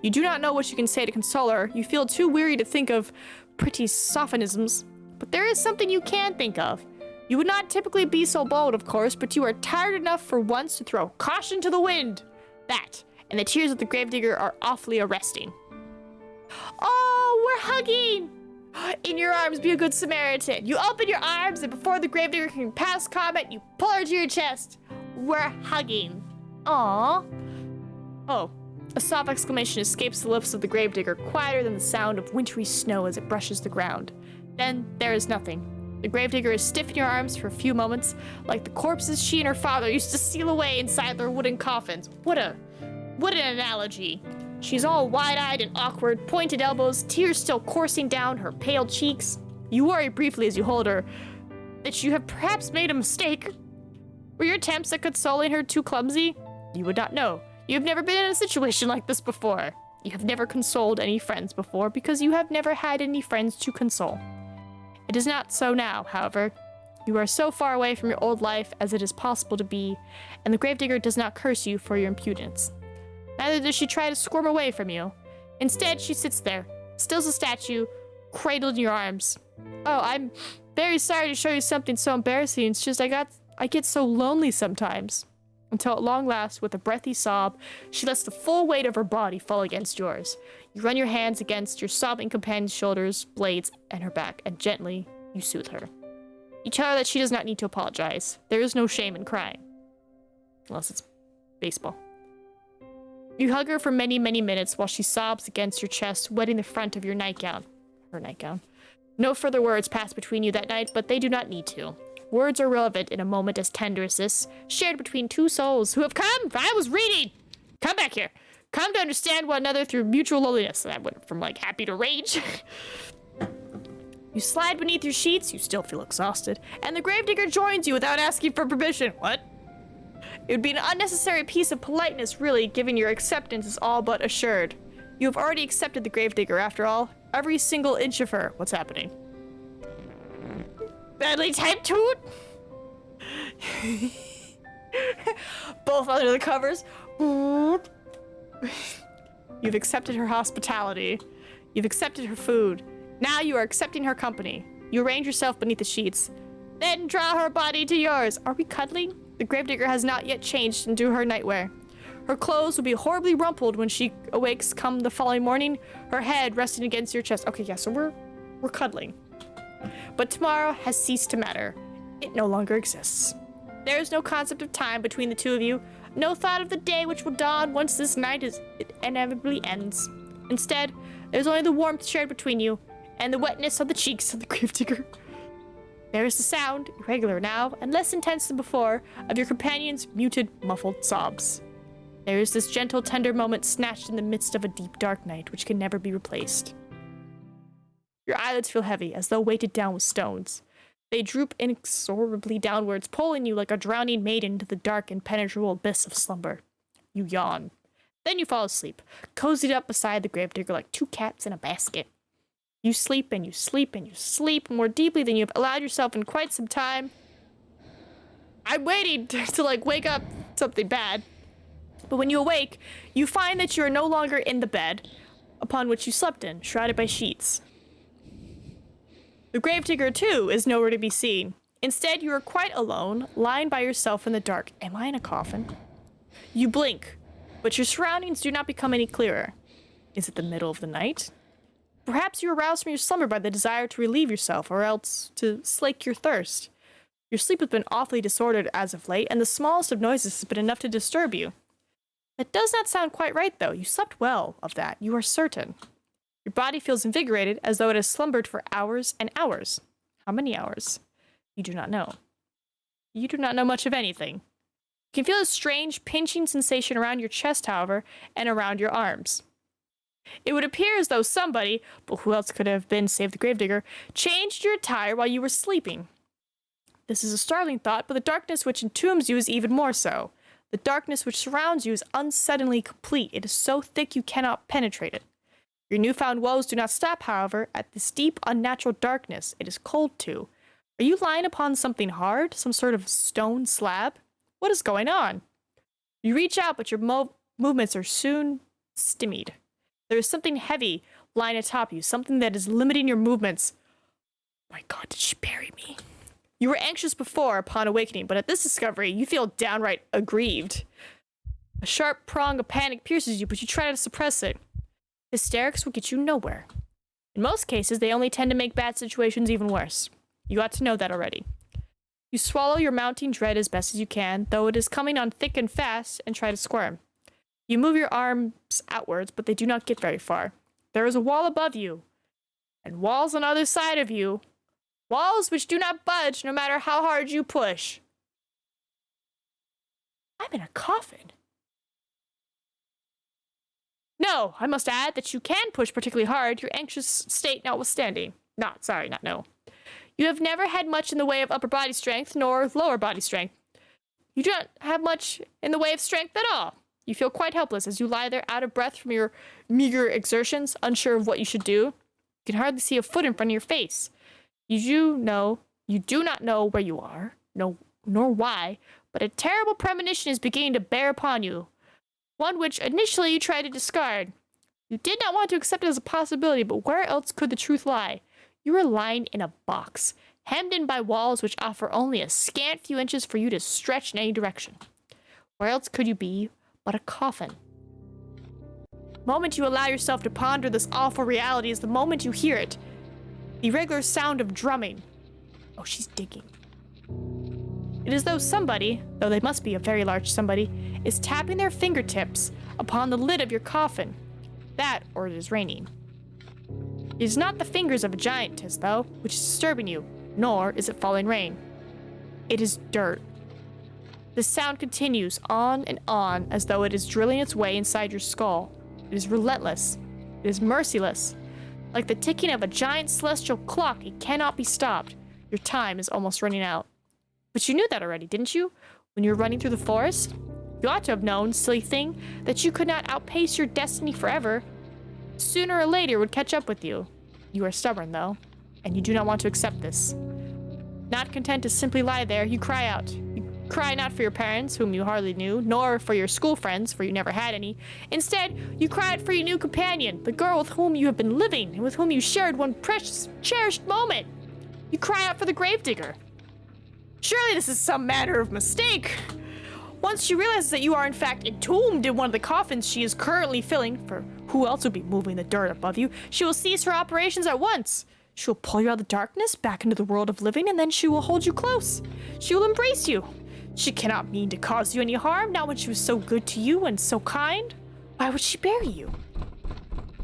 You do not know what you can say to console her. You feel too weary to think of pretty sophisms, but there is something you can think of. You would not typically be so bold, of course, but you are tired enough for once to throw caution to the wind. That, and the tears of the gravedigger are awfully arresting. Oh, we're hugging! In your arms, be a good Samaritan. You open your arms, and before the gravedigger can pass comment, you pull her to your chest. We're hugging. Aww. Oh, a soft exclamation escapes the lips of the gravedigger, quieter than the sound of wintry snow as it brushes the ground. Then there is nothing. The gravedigger is stiff in your arms for a few moments, like the corpses she and her father used to seal away inside their wooden coffins. What an analogy. She's all wide-eyed and awkward, pointed elbows, tears still coursing down her pale cheeks. You worry briefly as you hold her that you have perhaps made a mistake. Were your attempts at consoling her too clumsy? You would not know. You have never been in a situation like this before. You have never consoled any friends before because you have never had any friends to console. It is not so now, however. You are so far away from your old life as it is possible to be, and the gravedigger does not curse you for your impudence. Neither does she try to squirm away from you. Instead, she sits there, still as a statue, cradled in your arms. Oh, I'm very sorry to show you something so embarrassing. It's just I get so lonely sometimes. until at long last, with a breathy sob, she lets the full weight of her body fall against yours. You run your hands against your sobbing companion's shoulders, blades, and her back, and gently, you soothe her. You tell her that she does not need to apologize. There is no shame in crying. Unless it's baseball. You hug her for many, many minutes while she sobs against your chest, wetting the front of your nightgown. Her nightgown. No further words pass between you that night, but they do not need to. Words are relevant in a moment as tender as this, shared between two souls who have come. I was reading. Come back here. Come to understand one another through mutual loneliness. And I went from like happy to rage. You slide beneath your sheets. You still feel exhausted. And the gravedigger joins you without asking for permission. What? It would be an unnecessary piece of politeness, really, given your acceptance is all but assured. You have already accepted the gravedigger, after all. Every single inch of her. What's happening? Badly typed toot? Both under the covers. You've accepted her hospitality. You've accepted her food. Now you are accepting her company. You arrange yourself beneath the sheets. Then draw her body to yours. Are we cuddling? The gravedigger has not yet changed into her nightwear. Her clothes will be horribly rumpled when she awakes come the following morning, her head resting against your chest. Okay, yeah, so we're cuddling. But tomorrow has ceased to matter. It no longer exists. There is no concept of time between the two of you, no thought of the day which will dawn once this night it inevitably ends. Instead, there's only the warmth shared between you, and the wetness on the cheeks of the gravedigger. There is the sound, irregular now, and less intense than before, of your companion's muted, muffled sobs. There is this gentle, tender moment snatched in the midst of a deep, dark night, which can never be replaced. Your eyelids feel heavy, as though weighted down with stones. They droop inexorably downwards, pulling you like a drowning maiden into the dark, impenetrable abyss of slumber. You yawn. Then you fall asleep, cozied up beside the gravedigger like two cats in a basket. You sleep and you sleep and you sleep more deeply than you've allowed yourself in quite some time. I'm waiting to like wake up something bad. But when you awake, you find that you are no longer in the bed upon which you slept in, shrouded by sheets. The gravedigger, too, is nowhere to be seen. Instead, you are quite alone, lying by yourself in the dark. Am I in a coffin? You blink, but your surroundings do not become any clearer. Is it the middle of the night? Perhaps you are aroused from your slumber by the desire to relieve yourself, or else to slake your thirst. Your sleep has been awfully disordered as of late, and the smallest of noises has been enough to disturb you. That does not sound quite right, though. You slept well of that, you are certain. Your body feels invigorated, as though it has slumbered for hours and hours. How many hours? You do not know. You do not know much of anything. You can feel a strange, pinching sensation around your chest, however, and around your arms. It would appear as though somebody, but who else could have been save the gravedigger, changed your attire while you were sleeping. This is a startling thought, but the darkness which entombs you is even more so. The darkness which surrounds you is unsettlingly complete. It is so thick you cannot penetrate it. Your newfound woes do not stop, however, at this deep, unnatural darkness. It is cold, too. Are you lying upon something hard? Some sort of stone slab? What is going on? You reach out, but your movements are soon stymied. There is something heavy lying atop you, something that is limiting your movements. Oh my God, did she bury me? You were anxious before upon awakening, but at this discovery, you feel downright aggrieved. A sharp prong of panic pierces you, but you try to suppress it. Hysterics will get you nowhere. In most cases, they only tend to make bad situations even worse. You ought to know that already. You swallow your mounting dread as best as you can, though it is coming on thick and fast, and try to squirm. You move your arms outwards, but they do not get very far. There is a wall above you, and walls on either side of you. Walls which do not budge no matter how hard you push. I'm in a coffin. No, I must add that you can push particularly hard, your anxious state notwithstanding. Not no. You have never had much in the way of upper body strength, nor lower body strength. You do not have much in the way of strength at all. You feel quite helpless as you lie there out of breath from your meager exertions, unsure of what you should do. You can hardly see a foot in front of your face. You do not know where you are, nor why, but a terrible premonition is beginning to bear upon you. One which initially you tried to discard. You did not want to accept it as a possibility, but where else could the truth lie? You are lying in a box, hemmed in by walls which offer only a scant few inches for you to stretch in any direction. Where else could you be but a coffin? The moment you allow yourself to ponder this awful reality is the moment you hear it. The irregular sound of drumming. Oh, she's digging. It is though somebody, though they must be a very large somebody, is tapping their fingertips upon the lid of your coffin. That, or it is raining. It is not the fingers of a giantess, though, which is disturbing you, nor is it falling rain. It is dirt. The sound continues on and on as though it is drilling its way inside your skull. It is relentless. It is merciless. Like the ticking of a giant celestial clock, it cannot be stopped. Your time is almost running out. But you knew that already, didn't you? When you were running through the forest? You ought to have known, silly thing, that you could not outpace your destiny forever. Sooner or later it would catch up with you. You are stubborn, though, and you do not want to accept this. Not content to simply lie there, you cry out. You cry not for your parents, whom you hardly knew, nor for your school friends, for you never had any. Instead, you cry out for your new companion, the girl with whom you have been living, and with whom you shared one precious, cherished moment. You cry out for the gravedigger. Surely this is some manner of mistake. Once she realizes that you are in fact entombed in one of the coffins she is currently filling, for who else would be moving the dirt above you, she will cease her operations at once. She will pull you out of the darkness back into the world of living, and then she will hold you close. She will embrace you. She cannot mean to cause you any harm, not when she was so good to you and so kind. Why would she bury you?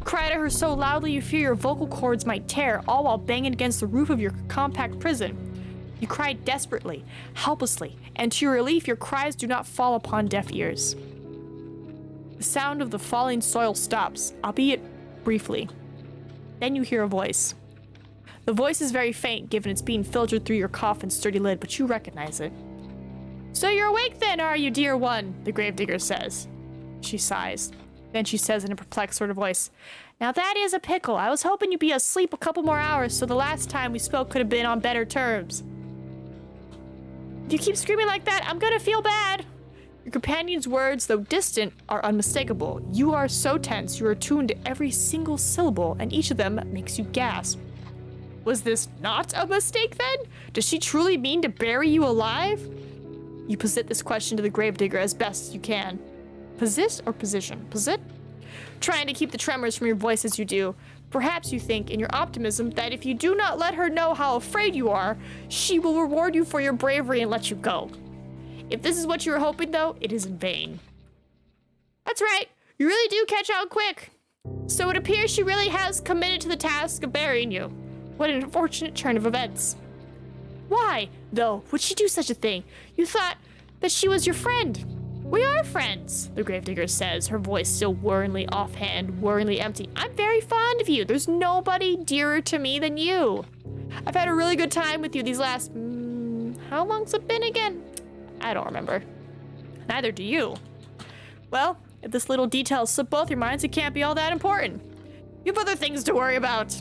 Cry to her so loudly you fear your vocal cords might tear, all while banging against the roof of your compact prison. You cry desperately, helplessly, and to your relief, your cries do not fall upon deaf ears. The sound of the falling soil stops, albeit briefly. Then you hear a voice. The voice is very faint, given it's being filtered through your coffin's sturdy lid, but you recognize it. So you're awake then, are you, dear one? The gravedigger says. She sighs. Then she says in a perplexed sort of voice, Now that is a pickle. I was hoping you'd be asleep a couple more hours so the last time we spoke could have been on better terms. If you keep screaming like that, I'm gonna feel bad. Your companion's words, though distant, are unmistakable. You are so tense, you are attuned to every single syllable, and each of them makes you gasp. Was this not a mistake then? Does she truly mean to bury you alive? You posit this question to the gravedigger as best you can. Posit or position? Posit? Trying to keep the tremors from your voice as you do. Perhaps you think, in your optimism, that if you do not let her know how afraid you are, she will reward you for your bravery and let you go. If this is what you were hoping, though, it is in vain. That's right. You really do catch on quick. So it appears she really has committed to the task of burying you. What an unfortunate turn of events. Why, though, would she do such a thing? You thought that she was your friend. We are friends, the gravedigger says, her voice still worryingly offhand, worryingly empty. I'm very fond of you. There's nobody dearer to me than you. I've had a really good time with you these last... how long's it been again? I don't remember. Neither do you. Well, if this little detail slipped both your minds, it can't be all that important. You have other things to worry about.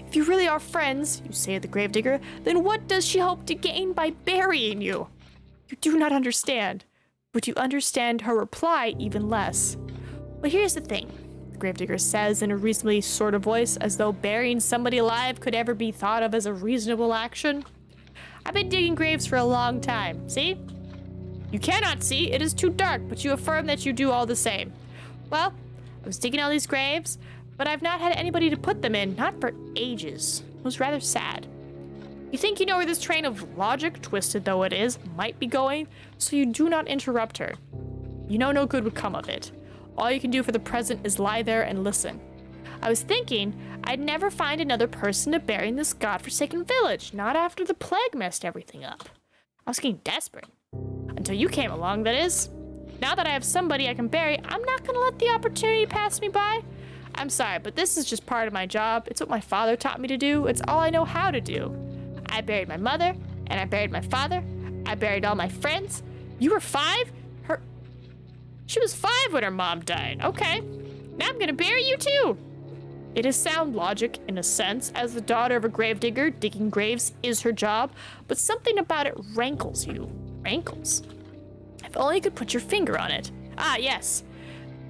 If you really are friends, you say to the gravedigger, then what does she hope to gain by burying you? You do not understand. But you understand her reply even less. Well, here's the thing, the gravedigger says in a reasonably sort of voice, as though burying somebody alive could ever be thought of as a reasonable action. I've been digging graves for a long time, see? You cannot see, it is too dark, but you affirm that you do all the same. Well, I was digging all these graves, but I've not had anybody to put them in, not for ages. It was rather sad. You think you know where this train of logic, twisted though it is, might be going, so you do not interrupt her. You know no good would come of it. All you can do for the present is lie there and listen. I was thinking I'd never find another person to bury in this godforsaken village, not after the plague messed everything up. I was getting desperate. Until you came along, that is. Now that I have somebody I can bury, I'm not gonna let the opportunity pass me by. I'm sorry, but this is just part of my job. It's what my father taught me to do. It's all I know how to do. I buried my mother, and I buried my father. I buried all my friends. You were 5? She was 5 when her mom died. Okay. Now I'm gonna bury you too. It is sound logic, in a sense, as the daughter of a gravedigger, digging graves is her job, but something about it rankles you. Rankles? If only you could put your finger on it. Ah, yes.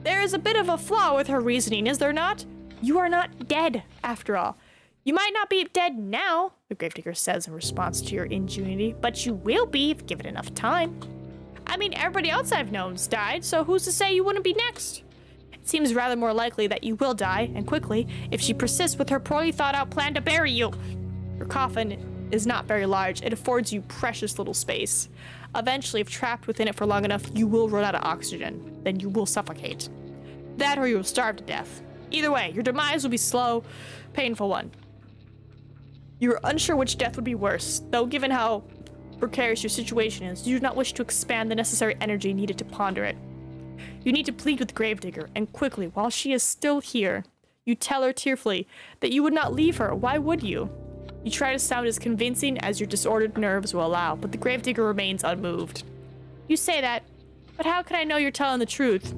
There is a bit of a flaw with her reasoning, is there not? You are not dead, after all. You might not be dead now, the gravedigger says in response to your ingenuity, but you will be if given enough time. I mean, everybody else I've known's died, so who's to say you wouldn't be next? It seems rather more likely that you will die, and quickly, if she persists with her poorly thought out plan to bury you. Your coffin is not very large. It affords you precious little space. Eventually, if trapped within it for long enough, you will run out of oxygen. Then you will suffocate. That or you will starve to death. Either way, your demise will be slow, painful one. You are unsure which death would be worse, though given how precarious your situation is, you do not wish to expand the necessary energy needed to ponder it. You need to plead with the Gravedigger, and quickly, while she is still here, you tell her tearfully that you would not leave her. Why would you? You try to sound as convincing as your disordered nerves will allow, but the Gravedigger remains unmoved. You say that, but how can I know you're telling the truth?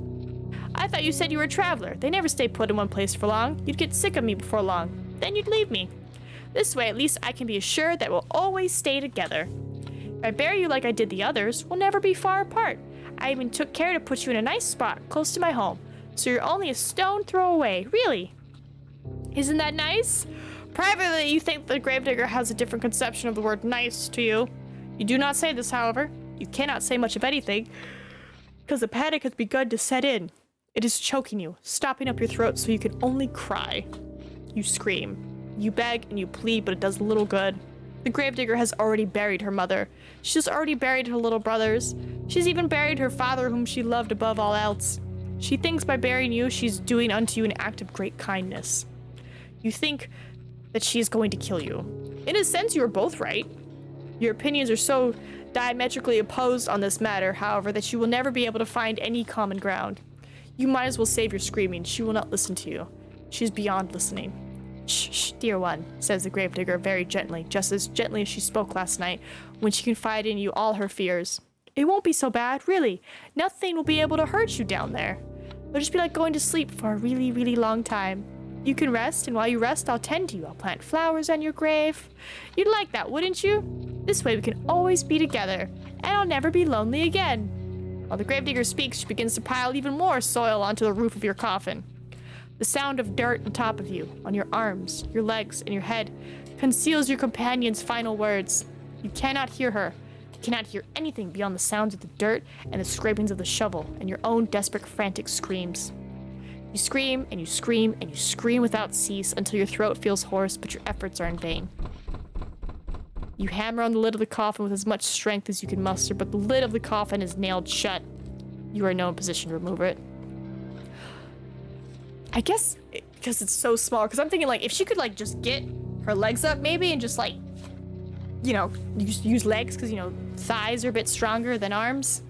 I thought you said you were a traveler. They never stay put in one place for long. You'd get sick of me before long. Then you'd leave me. This way, at least I can be assured that we'll always stay together. If I bury you like I did the others, we'll never be far apart. I even took care to put you in a nice spot close to my home, so you're only a stone throw away, really. Isn't that nice? Privately, you think the Gravedigger has a different conception of the word nice to you. You do not say this, however. You cannot say much of anything, because the panic has begun to set in. It is choking you, stopping up your throat so you can only cry. You scream. You beg and you plead, but it does little good. The Gravedigger has already buried her mother. She's already buried her little brothers. She's even buried her father, whom she loved above all else. She thinks by burying you, she's doing unto you an act of great kindness. You think that she is going to kill you. In a sense, you are both right. Your opinions are so diametrically opposed on this matter, however, that you will never be able to find any common ground. You might as well save your screaming. She will not listen to you. She is beyond listening. Shh, shh, dear one, says the Gravedigger very gently, just as gently as she spoke last night, when she confided in you all her fears. It won't be so bad, really. Nothing will be able to hurt you down there. It'll just be like going to sleep for a really, really long time. You can rest, and while you rest, I'll tend to you. I'll plant flowers on your grave. You'd like that, wouldn't you? This way we can always be together, and I'll never be lonely again. While the Gravedigger speaks, she begins to pile even more soil onto the roof of your coffin. The sound of dirt on top of you, on your arms, your legs, and your head, conceals your companion's final words. You cannot hear her. You cannot hear anything beyond the sounds of the dirt and the scrapings of the shovel and your own desperate, frantic screams. You scream and you scream and you scream without cease until your throat feels hoarse, but your efforts are in vain. You hammer on the lid of the coffin with as much strength as you can muster, but the lid of the coffin is nailed shut. You are in no position to remove it. I guess because it's so small, because I'm thinking, like, if she could, like, just get her legs up, maybe, and just, like, you know, use legs, because, you know, thighs are a bit stronger than arms.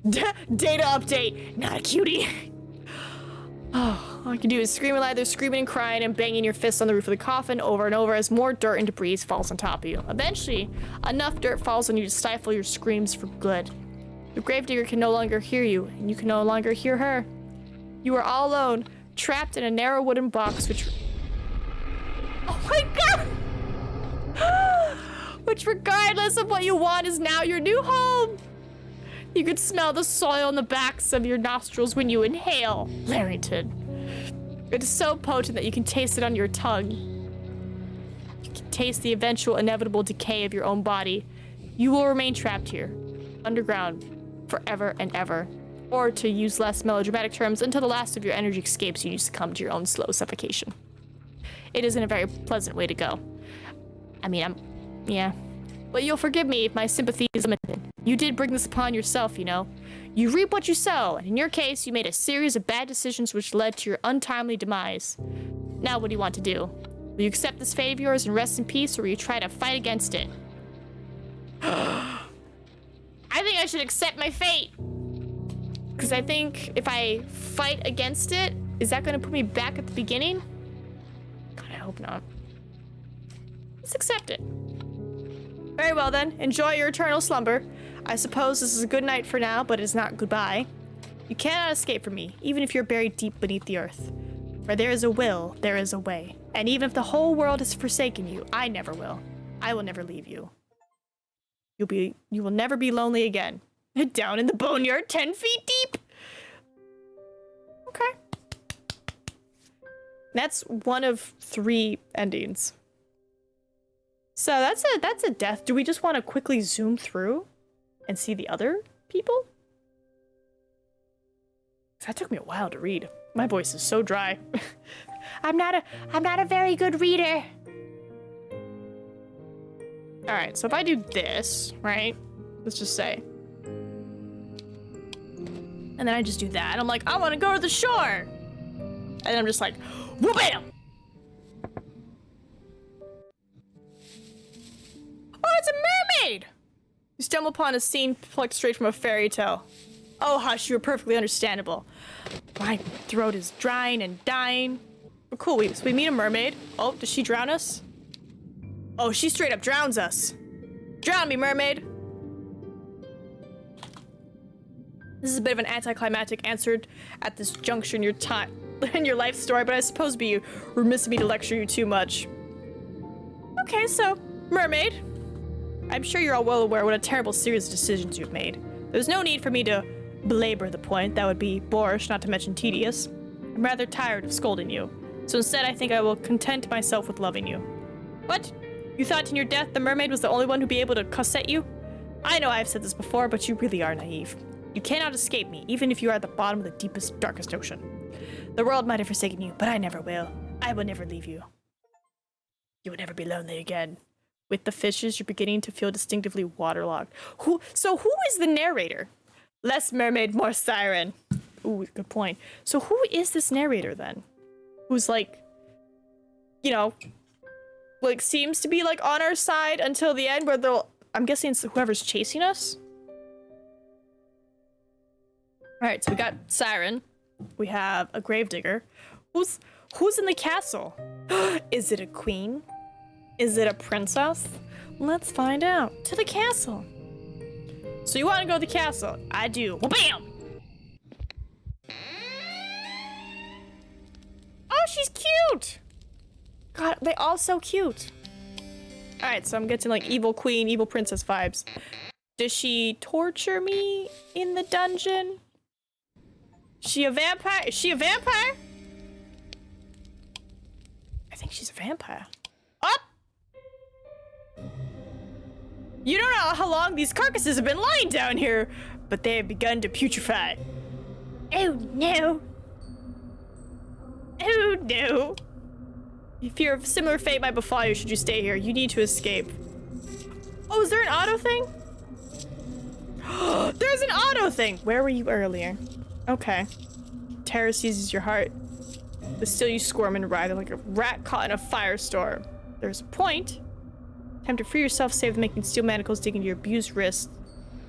Data update, not a cutie. Oh, all I can do is scream aloud, screaming and crying and banging your fists on the roof of the coffin over and over as more dirt and debris falls on top of you. Eventually, enough dirt falls on you to stifle your screams for good. The Gravedigger can no longer hear you, and you can no longer hear her. You are all alone, trapped in a narrow wooden box which... Oh my god! Which, regardless of what you want, is now your new home! You can smell the soil in the backs of your nostrils when you inhale, Larrington. It is so potent that you can taste it on your tongue. You can taste the eventual inevitable decay of your own body. You will remain trapped here, underground, forever and ever. Or, to use less melodramatic terms, until the last of your energy escapes you, you succumb to your own slow suffocation. It isn't a very pleasant way to go. I mean, yeah. But you'll forgive me if my sympathy is limited. You did bring this upon yourself, you know. You reap what you sow, and in your case, you made a series of bad decisions which led to your untimely demise. Now what do you want to do? Will you accept this fate of yours and rest in peace, or will you try to fight against it? I think I should accept my fate. Because I think if I fight against it, is that going to put me back at the beginning? God, I hope not. Let's accept it. Very well then, enjoy your eternal slumber. I suppose this is a good night for now, but it is not goodbye. You cannot escape from me, even if you're buried deep beneath the earth. Where there is a will, there is a way. And even if the whole world has forsaken you, I never will. I will never leave you. You will never be lonely again. Down in the boneyard, 10 feet deep. Okay. That's one of 3 endings. So that's a death. Do we just want to quickly zoom through? and see the other people? That took me a while to read. My voice is so dry. I'm not a very good reader. All right, so if I do this, right? Let's just say. And then I just do that. I'm like, I want to go to the shore. And then I'm just like, whoop-bam! Oh, it's a mermaid! You stumble upon a scene plucked straight from a fairy tale. Oh, hush, you are perfectly understandable. My throat is drying and dying. Oh, cool, so we meet a mermaid. Oh, does she drown us? Oh, she straight up drowns us. Drown me, mermaid. This is a bit of an anticlimactic answer at this juncture in your time, in your life story, but I suppose it'd be remiss of me to lecture you too much. Okay, so, mermaid. I'm sure you're all well aware what a terrible series of decisions you've made. There's no need for me to belabor the point. That would be boorish, not to mention tedious. I'm rather tired of scolding you, so instead I think I will content myself with loving you. What? You thought in your death the mermaid was the only one who'd be able to cuss at you? I know I've said this before, but you really are naive. You cannot escape me, even if you are at the bottom of the deepest, darkest ocean. The world might have forsaken you, but I never will. I will never leave you. You will never be lonely again. With the fishes, you're beginning to feel distinctively waterlogged. Who is the narrator? Less mermaid, more siren. Ooh, good point. So who is this narrator then? Who's like, you know, like seems to be like on our side until the end where I'm guessing it's whoever's chasing us. All right, so we got Siren. We have a gravedigger. Who's in the castle? Is it a queen? Is it a princess? Let's find out. To the castle. So you want to go to the castle? I do. Well, bam! Oh, she's cute! God, they all so cute. All right, so I'm getting like evil queen, evil princess vibes. Does she torture me in the dungeon? She a vampire? Is she a vampire? I think she's a vampire. Up! You don't know how long these carcasses have been lying down here, but they have begun to putrefy. Oh no. Oh no. If you're of similar fate might befall you should you stay here. You need to escape. Oh, is there an auto thing? There's an auto thing! Where were you earlier? Okay. Terror seizes your heart, but still you squirm and writhe like a rat caught in a firestorm. There's a point. Time to free yourself, save the making steel manacles dig into your abused wrist.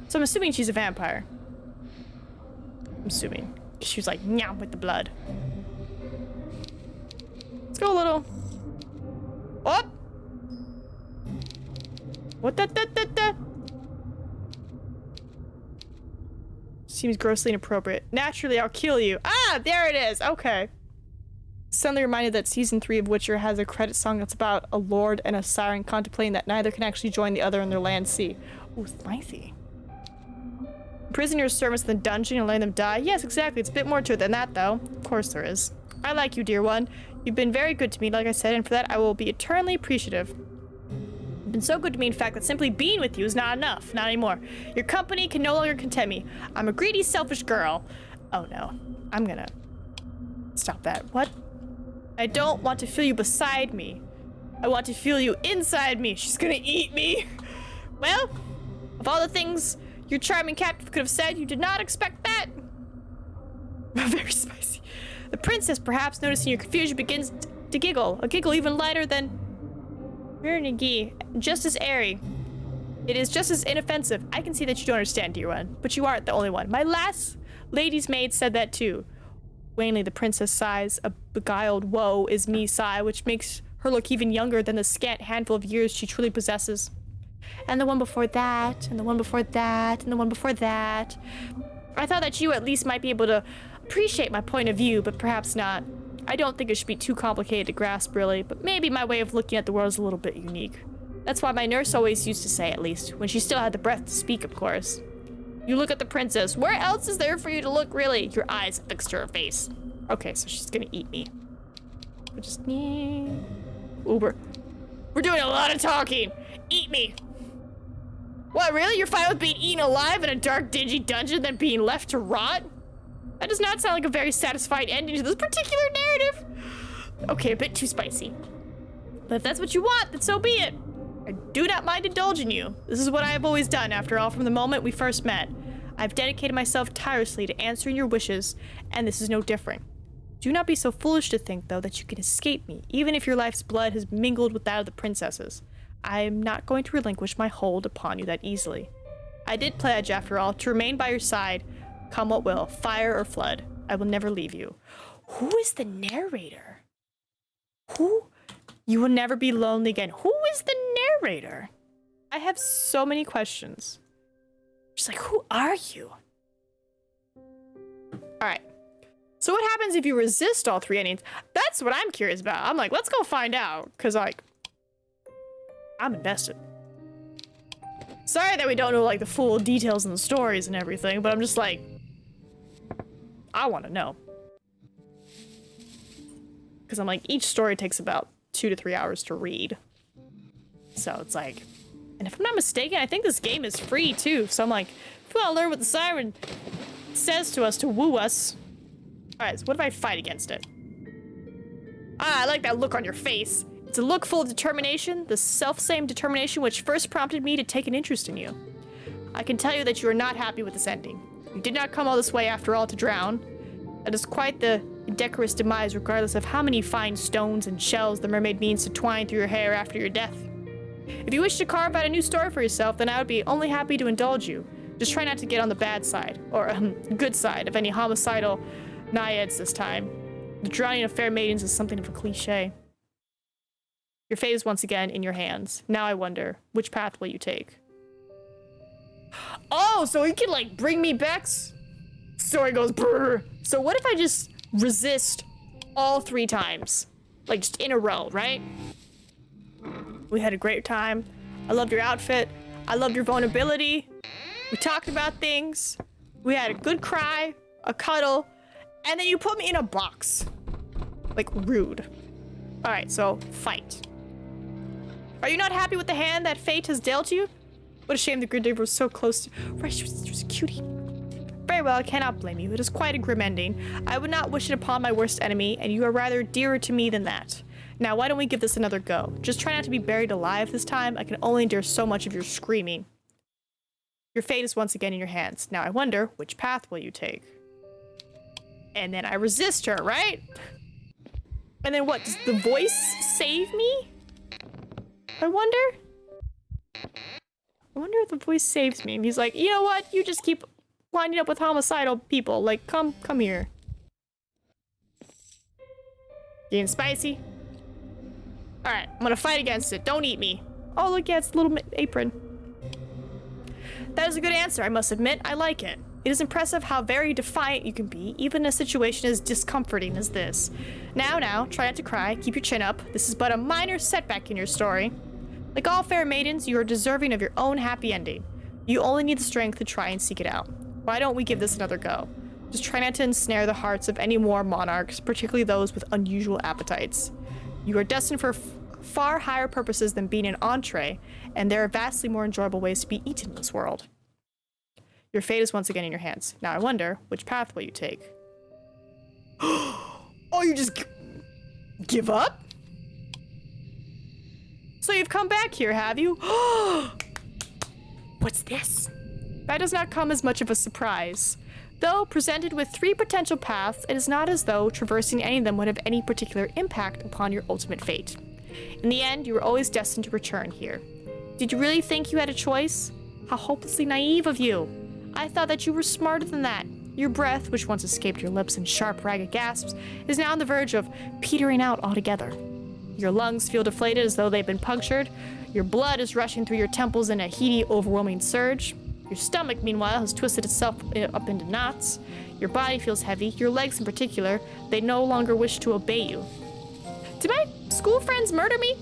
So I'm assuming she's a vampire. I'm assuming. She was like, nyah, with the blood. Let's go a little. Oh! What da? Seems grossly inappropriate. Naturally, I'll kill you. Ah, there it is. Okay. Suddenly reminded that season 3 of Witcher has a credit song that's about a lord and a siren contemplating that neither can actually join the other in their land sea. Ooh, spicy. Imprison your servants in the dungeon and letting them die? Yes, exactly. It's a bit more to it than that, though. Of course there is. I like you, dear one. You've been very good to me, like I said, and for that I will be eternally appreciative. You've been so good to me, in fact, that simply being with you is not enough. Not anymore. Your company can no longer content me. I'm a greedy, selfish girl. Oh no. I'm gonna... Stop that. What? I don't want to feel you beside me. I want to feel you inside me. She's gonna eat me. Well, of all the things your charming captive could have said, you did not expect that. Very spicy. The princess, perhaps noticing your confusion, begins to giggle. A giggle even lighter than... Vernigi, just as airy. It is just as inoffensive. I can see that you don't understand, dear one, but you aren't the only one. My last lady's maid said that too. Wanly, the princess sighs, a beguiled woe is me sigh, which makes her look even younger than the scant handful of years she truly possesses. And the one before that, and the one before that, and the one before that. I thought that you at least might be able to appreciate my point of view, but perhaps not. I don't think it should be too complicated to grasp, really, but maybe my way of looking at the world is a little bit unique. That's why my nurse always used to say, at least, when she still had the breath to speak, of course. You look at the princess. Where else is there for you to look, really? Your eyes fixed to her face. Okay, so she's gonna eat me. We're just... Uber. We're doing a lot of talking. Eat me. What, really? You're fine with being eaten alive in a dark, dingy dungeon than being left to rot? That does not sound like a very satisfying ending to this particular narrative. Okay, a bit too spicy. But if that's what you want, then so be it. I do not mind indulging you. This is what I have always done, after all, from the moment we first met. I've dedicated myself tirelessly to answering your wishes, and this is no different. Do not be so foolish to think, though, that you can escape me, even if your life's blood has mingled with that of the princesses. I am not going to relinquish my hold upon you that easily. I did pledge, after all, to remain by your side, come what will, fire or flood. I will never leave you. Who is the narrator? Who? You will never be lonely again. Who is the narrator? I have so many questions. She's like, who are you? All right. So what happens if you resist all three endings? That's what I'm curious about. I'm like, let's go find out. Because, like, I'm invested. Sorry that we don't know, like, the full details and the stories and everything, but I'm just like, I want to know. Because I'm like, each story takes about 2 to 3 hours to read. So it's like, and if I'm not mistaken, I think this game is free too. So I'm like, if we want to learn what the siren says to us to woo us. All right, so what if I fight against it? Ah, I like that look on your face. It's a look full of determination, the self-same determination which first prompted me to take an interest in you. I can tell you that you are not happy with this ending. You did not come all this way after all to drown. That is quite the indecorous demise regardless of how many fine stones and shells the mermaid means to twine through your hair after your death. If you wish to carve out a new story for yourself, then I would be only happy to indulge you. Just try not to get on the bad side, or good side, of any homicidal naiads this time. The drowning of fair maidens is something of a cliche. Your fate is once again in your hands. Now I wonder, which path will you take? Oh, so he can, like, bring me back? Story goes brrr. So what if I just resist all 3 times? Like, just in a row, right? We had a great time. I loved your outfit. I loved your vulnerability. We talked about things. We had a good cry, a cuddle, and then you put me in a box. Like, rude. All right, so fight. Are you not happy with the hand that fate has dealt you? What a shame the Grid Digger was so close to... Right, she was a cutie. Very well, I cannot blame you. It is quite a grim ending. I would not wish it upon my worst enemy, and you are rather dearer to me than that. Now, why don't we give this another go? Just try not to be buried alive this time. I can only endure so much of your screaming. Your fate is once again in your hands. Now, I wonder, which path will you take? And then I resist her, right? And then what? Does the voice save me? I wonder if the voice saves me. And he's like, you know what? You just keep winding up with homicidal people. Like, come here. Getting spicy? Alright, I'm gonna fight against it. Don't eat me. Oh, look, yeah, it's a little apron. That is a good answer, I must admit. I like it. It is impressive how very defiant you can be, even in a situation as discomforting as this. Now, try not to cry. Keep your chin up. This is but a minor setback in your story. Like all fair maidens, you are deserving of your own happy ending. You only need the strength to try and seek it out. Why don't we give this another go? Just try not to ensnare the hearts of any more monarchs, particularly those with unusual appetites. You are destined for far higher purposes than being an entree, and there are vastly more enjoyable ways to be eaten in this world. Your fate is once again in your hands. Now I wonder, which path will you take? Oh, you just give up? So you've come back here, have you? What's this? That does not come as much of a surprise. Though presented with 3 potential paths, it is not as though traversing any of them would have any particular impact upon your ultimate fate. In the end, you were always destined to return here. Did you really think you had a choice? How hopelessly naive of you. I thought that you were smarter than that. Your breath, which once escaped your lips in sharp, ragged gasps, is now on the verge of petering out altogether. Your lungs feel deflated as though they've been punctured. Your blood is rushing through your temples in a heady, overwhelming surge. Your stomach, meanwhile, has twisted itself up into knots. Your body feels heavy. Your legs in particular, they no longer wish to obey you. Did my school friends murder me?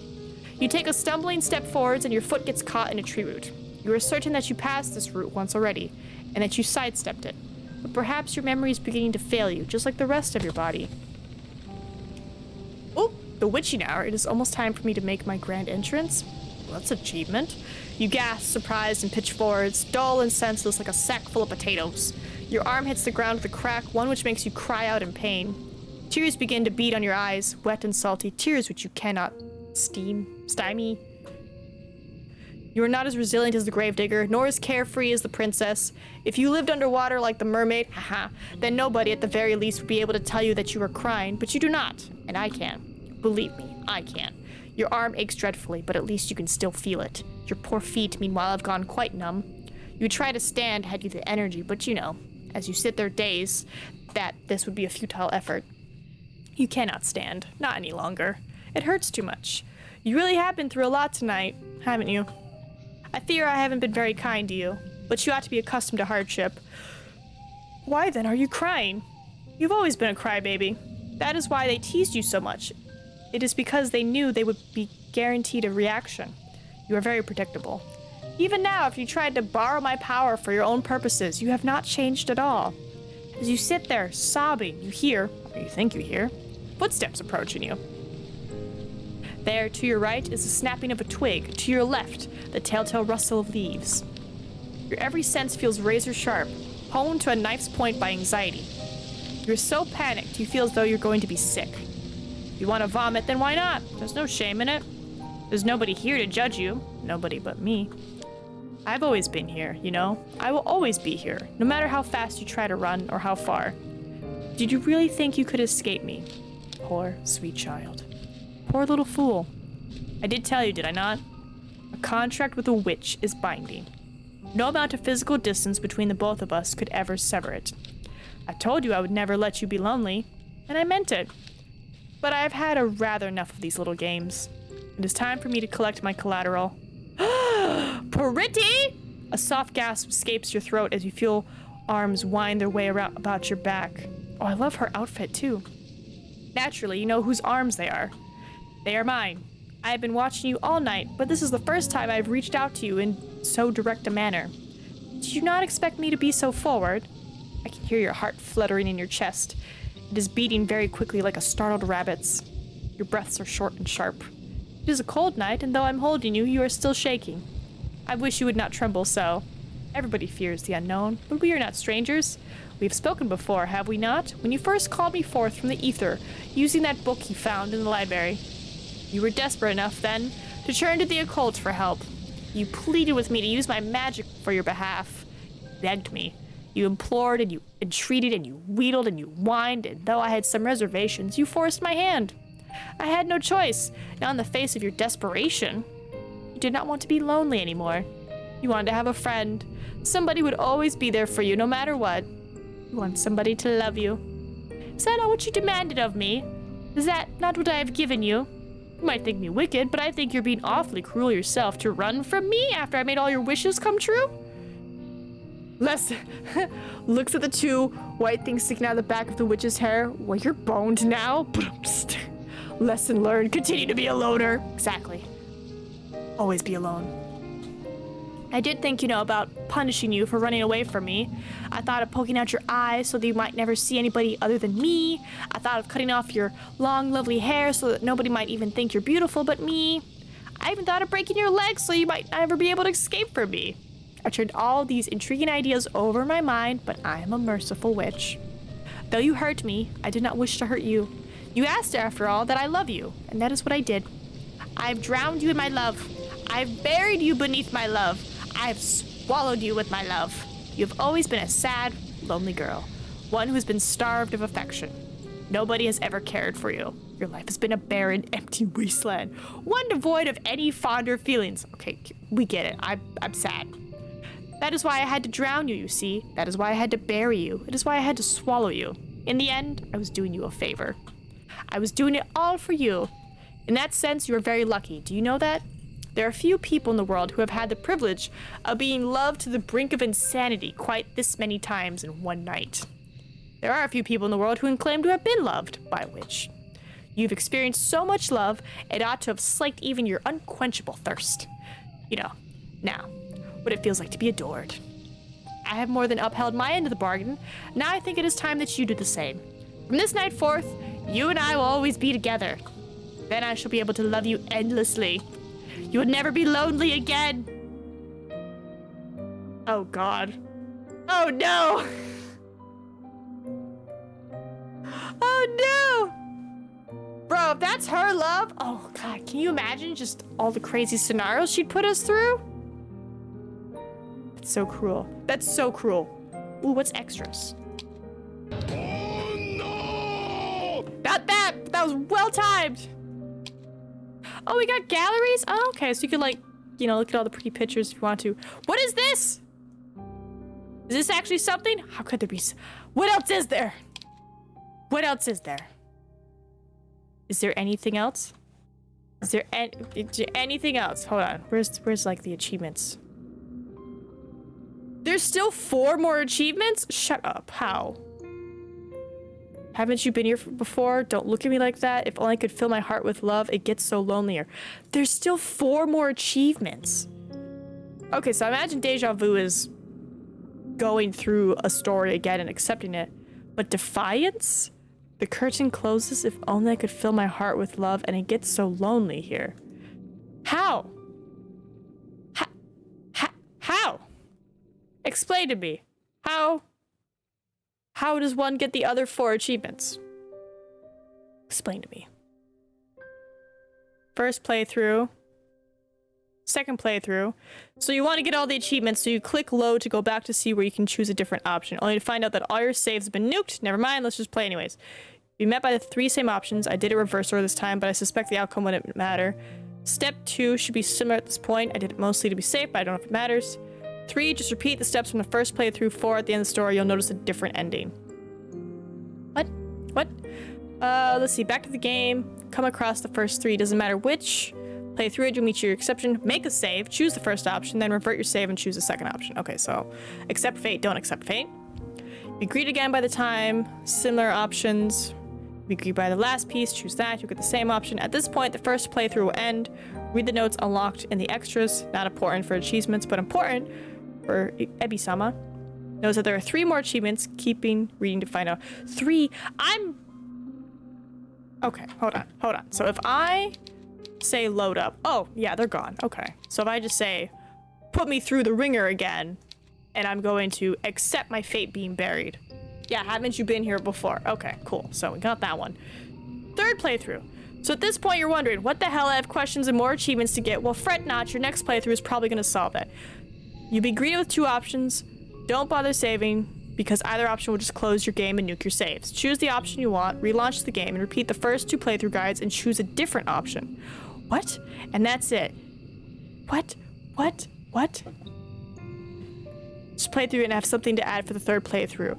You take a stumbling step forwards and your foot gets caught in a tree root. You are certain that you passed this route once already, and that you sidestepped it. But perhaps your memory is beginning to fail you, just like the rest of your body. Oh, the witching hour. It is almost time for me to make my grand entrance. Well, that's an achievement. You gasp, surprised, and pitch forwards, dull and senseless like a sack full of potatoes. Your arm hits the ground with a crack, one which makes you cry out in pain. Tears begin to bead on your eyes, wet and salty, tears which you cannot stymie. You are not as resilient as the gravedigger, nor as carefree as the princess. If you lived underwater like the mermaid, then nobody at the very least would be able to tell you that you are crying, but you do not, and I can. Believe me, I can. Your arm aches dreadfully, but at least you can still feel it. Your poor feet, meanwhile, have gone quite numb. You would try to stand had you the energy, but you know, as you sit there dazed, that this would be a futile effort. You cannot stand, not any longer. It hurts too much. You really have been through a lot tonight, haven't you? I fear I haven't been very kind to you, but you ought to be accustomed to hardship. Why then are you crying? You've always been a crybaby. That is why they teased you so much. It is because they knew they would be guaranteed a reaction. You are very predictable. Even now, if you tried to borrow my power for your own purposes, you have not changed at all. As you sit there, sobbing, you hear, or you think you hear, footsteps approaching you. There, to your right, is the snapping of a twig. To your left, the telltale rustle of leaves. Your every sense feels razor sharp, honed to a knife's point by anxiety. You're so panicked, you feel as though you're going to be sick. If you want to vomit, then why not? There's no shame in it. There's nobody here to judge you. Nobody but me. I've always been here, you know? I will always be here, no matter how fast you try to run or how far. Did you really think you could escape me? Poor, sweet child. Poor little fool. I did tell you, did I not? A contract with a witch is binding. No amount of physical distance between the both of us could ever sever it. I told you I would never let you be lonely, and I meant it. But I've had a rather enough of these little games. It is time for me to collect my collateral. Pretty! A soft gasp escapes your throat as you feel arms wind their way around about your back. Oh, I love her outfit too. Naturally, you know whose arms they are. They are mine. I have been watching you all night, but this is the first time I've reached out to you in so direct a manner. Did you not expect me to be so forward? I can hear your heart fluttering in your chest. It is beating very quickly like a startled rabbit's. Your breaths are short and sharp. It is a cold night, and though I'm holding you, you are still shaking. I wish you would not tremble so. Everybody fears the unknown, but we are not strangers. We have spoken before, have we not? When you first called me forth from the ether, using that book you found in the library. You were desperate enough, then, to turn to the occult for help. You pleaded with me to use my magic for your behalf. You begged me. You implored and you entreated and you wheedled and you whined, and though I had some reservations, you forced my hand. I had no choice. Now, in the face of your desperation, you did not want to be lonely anymore. You wanted to have a friend. Somebody who would always be there for you, no matter what. You want somebody to love you. Is that not what you demanded of me? Is that not what I have given you? You might think me wicked, but I think you're being awfully cruel yourself to run from me after I made all your wishes come true. Les looks at the two white things sticking out of the back of the witch's hair. Well, you're boned now. Lesson learned. Continue to be a loner. Exactly. Always be alone. I did think, about punishing you for running away from me. I thought of poking out your eyes so that you might never see anybody other than me. I thought of cutting off your long, lovely hair so that nobody might even think you're beautiful but me. I even thought of breaking your legs so you might never be able to escape from me. I turned all these intriguing ideas over in my mind, but I am a merciful witch. Though you hurt me, I did not wish to hurt you. You asked, after all, that I love you, and that is what I did. I have drowned you in my love. I have buried you beneath my love. I have swallowed you with my love. You have always been a sad, lonely girl, one who has been starved of affection. Nobody has ever cared for you. Your life has been a barren, empty wasteland, one devoid of any fonder feelings. Okay, we get it. I'm sad. That is why I had to drown you, you see. That is why I had to bury you. It is why I had to swallow you. In the end, I was doing you a favor. I was doing it all for you. In that sense, you are very lucky. Do you know that? There are few people in the world who have had the privilege of being loved to the brink of insanity quite this many times in one night. There are a few people in the world who can claim to have been loved by a witch. You've experienced so much love, it ought to have slaked even your unquenchable thirst. Now, what it feels like to be adored. I have more than upheld my end of the bargain. Now I think it is time that you do the same. From this night forth, you and I will always be together. Then I shall be able to love you endlessly. You You would never be lonely again. Oh God. Oh no. Oh no. Bro, if that's her love, oh God, can you imagine just all the crazy scenarios she'd put us through? That's so cruel. That's so cruel. Ooh, what's extras? Oh no! Not that! That was well timed! Oh, we got galleries? Oh, okay, so you can like, you know, look at all the pretty pictures if you want to. What is this? Is this actually something? How could there be what else is there? What else is there? Is there anything else? Is there anything else? Hold on. Where's like the achievements? There's still 4 more achievements? Shut up. How? Haven't you been here before? Don't look at me like that. If only I could fill my heart with love, it gets so lonelier. There's still 4 more achievements. Okay, so I imagine Deja Vu is going through a story again and accepting it. But Defiance? The curtain closes. If only I could fill my heart with love, and it gets so lonely here. How? How? Explain to me. How does one get the other 4 achievements? Explain to me. First playthrough. Second playthrough. So you want to get all the achievements, so you click load to go back to see where you can choose a different option, only to find out that all your saves have been nuked. Never mind, let's just play anyways. Be met by the 3 same options. I did it reverse order this time, but I suspect the outcome wouldn't matter. Step 2 should be similar at this point. I did it mostly to be safe, but I don't know if it matters. 3, just repeat the steps from the first playthrough. 4, at the end of the story, you'll notice a different ending. What? Let's see. Back to the game. Come across the first 3. Doesn't matter which. Play through it to meet your exception. Make a save. Choose the first option. Then revert your save and choose the second option. Okay, so accept fate. Don't accept fate. Be greeted again by the time. Similar options. Be greeted by the last piece. Choose that. You'll get the same option. At this point, the first playthrough will end. Read the notes unlocked in the extras. Not important for achievements, but important for Ebi-sama. Knows that there are 3 more achievements. Keeping reading to find out. 3. Okay, hold on. So if I say load up. Oh, yeah, they're gone. Okay. So if I just say, put me through the ringer again, and I'm going to accept my fate being buried. Yeah, haven't you been here before? Okay, cool. So we got that one. Third playthrough. So at this point, you're wondering, what the hell? I have questions and more achievements to get. Well, fret not. Your next playthrough is probably going to solve that. You'll be greeted with 2 options. Don't bother saving, because either option will just close your game and nuke your saves. Choose the option you want, relaunch the game, and repeat the first 2 playthrough guides and choose a different option. What? And that's it. What? Just play through and have something to add for the 3rd playthrough.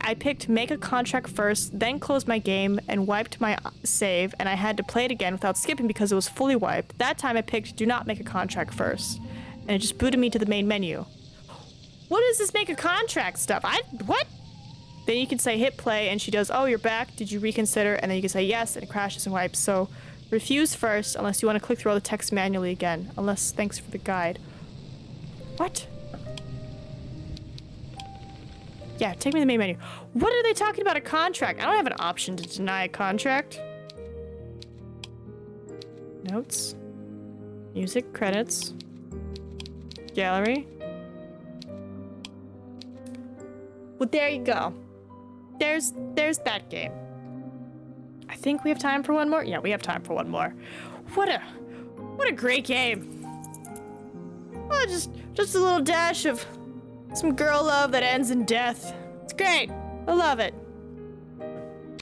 I picked make a contract first, then closed my game and wiped my save, and I had to play it again without skipping because it was fully wiped. That time I picked do not make a contract first, and it just booted me to the main menu. What is this make a contract stuff? What? Then you can say hit play, and she does, oh, you're back, did you reconsider? And then you can say yes, and it crashes and wipes. So refuse first, unless you want to click through all the text manually again. Unless, thanks for the guide. What? Yeah, take me to the main menu. What are they talking about a contract? I don't have an option to deny a contract. Notes. Music, credits. Gallery. Well, there you go. There's that game. I think we have time for one more. Yeah, we have time for one more. What a great game. Oh, just a little dash of some girl love that ends in death. It's great. I love it.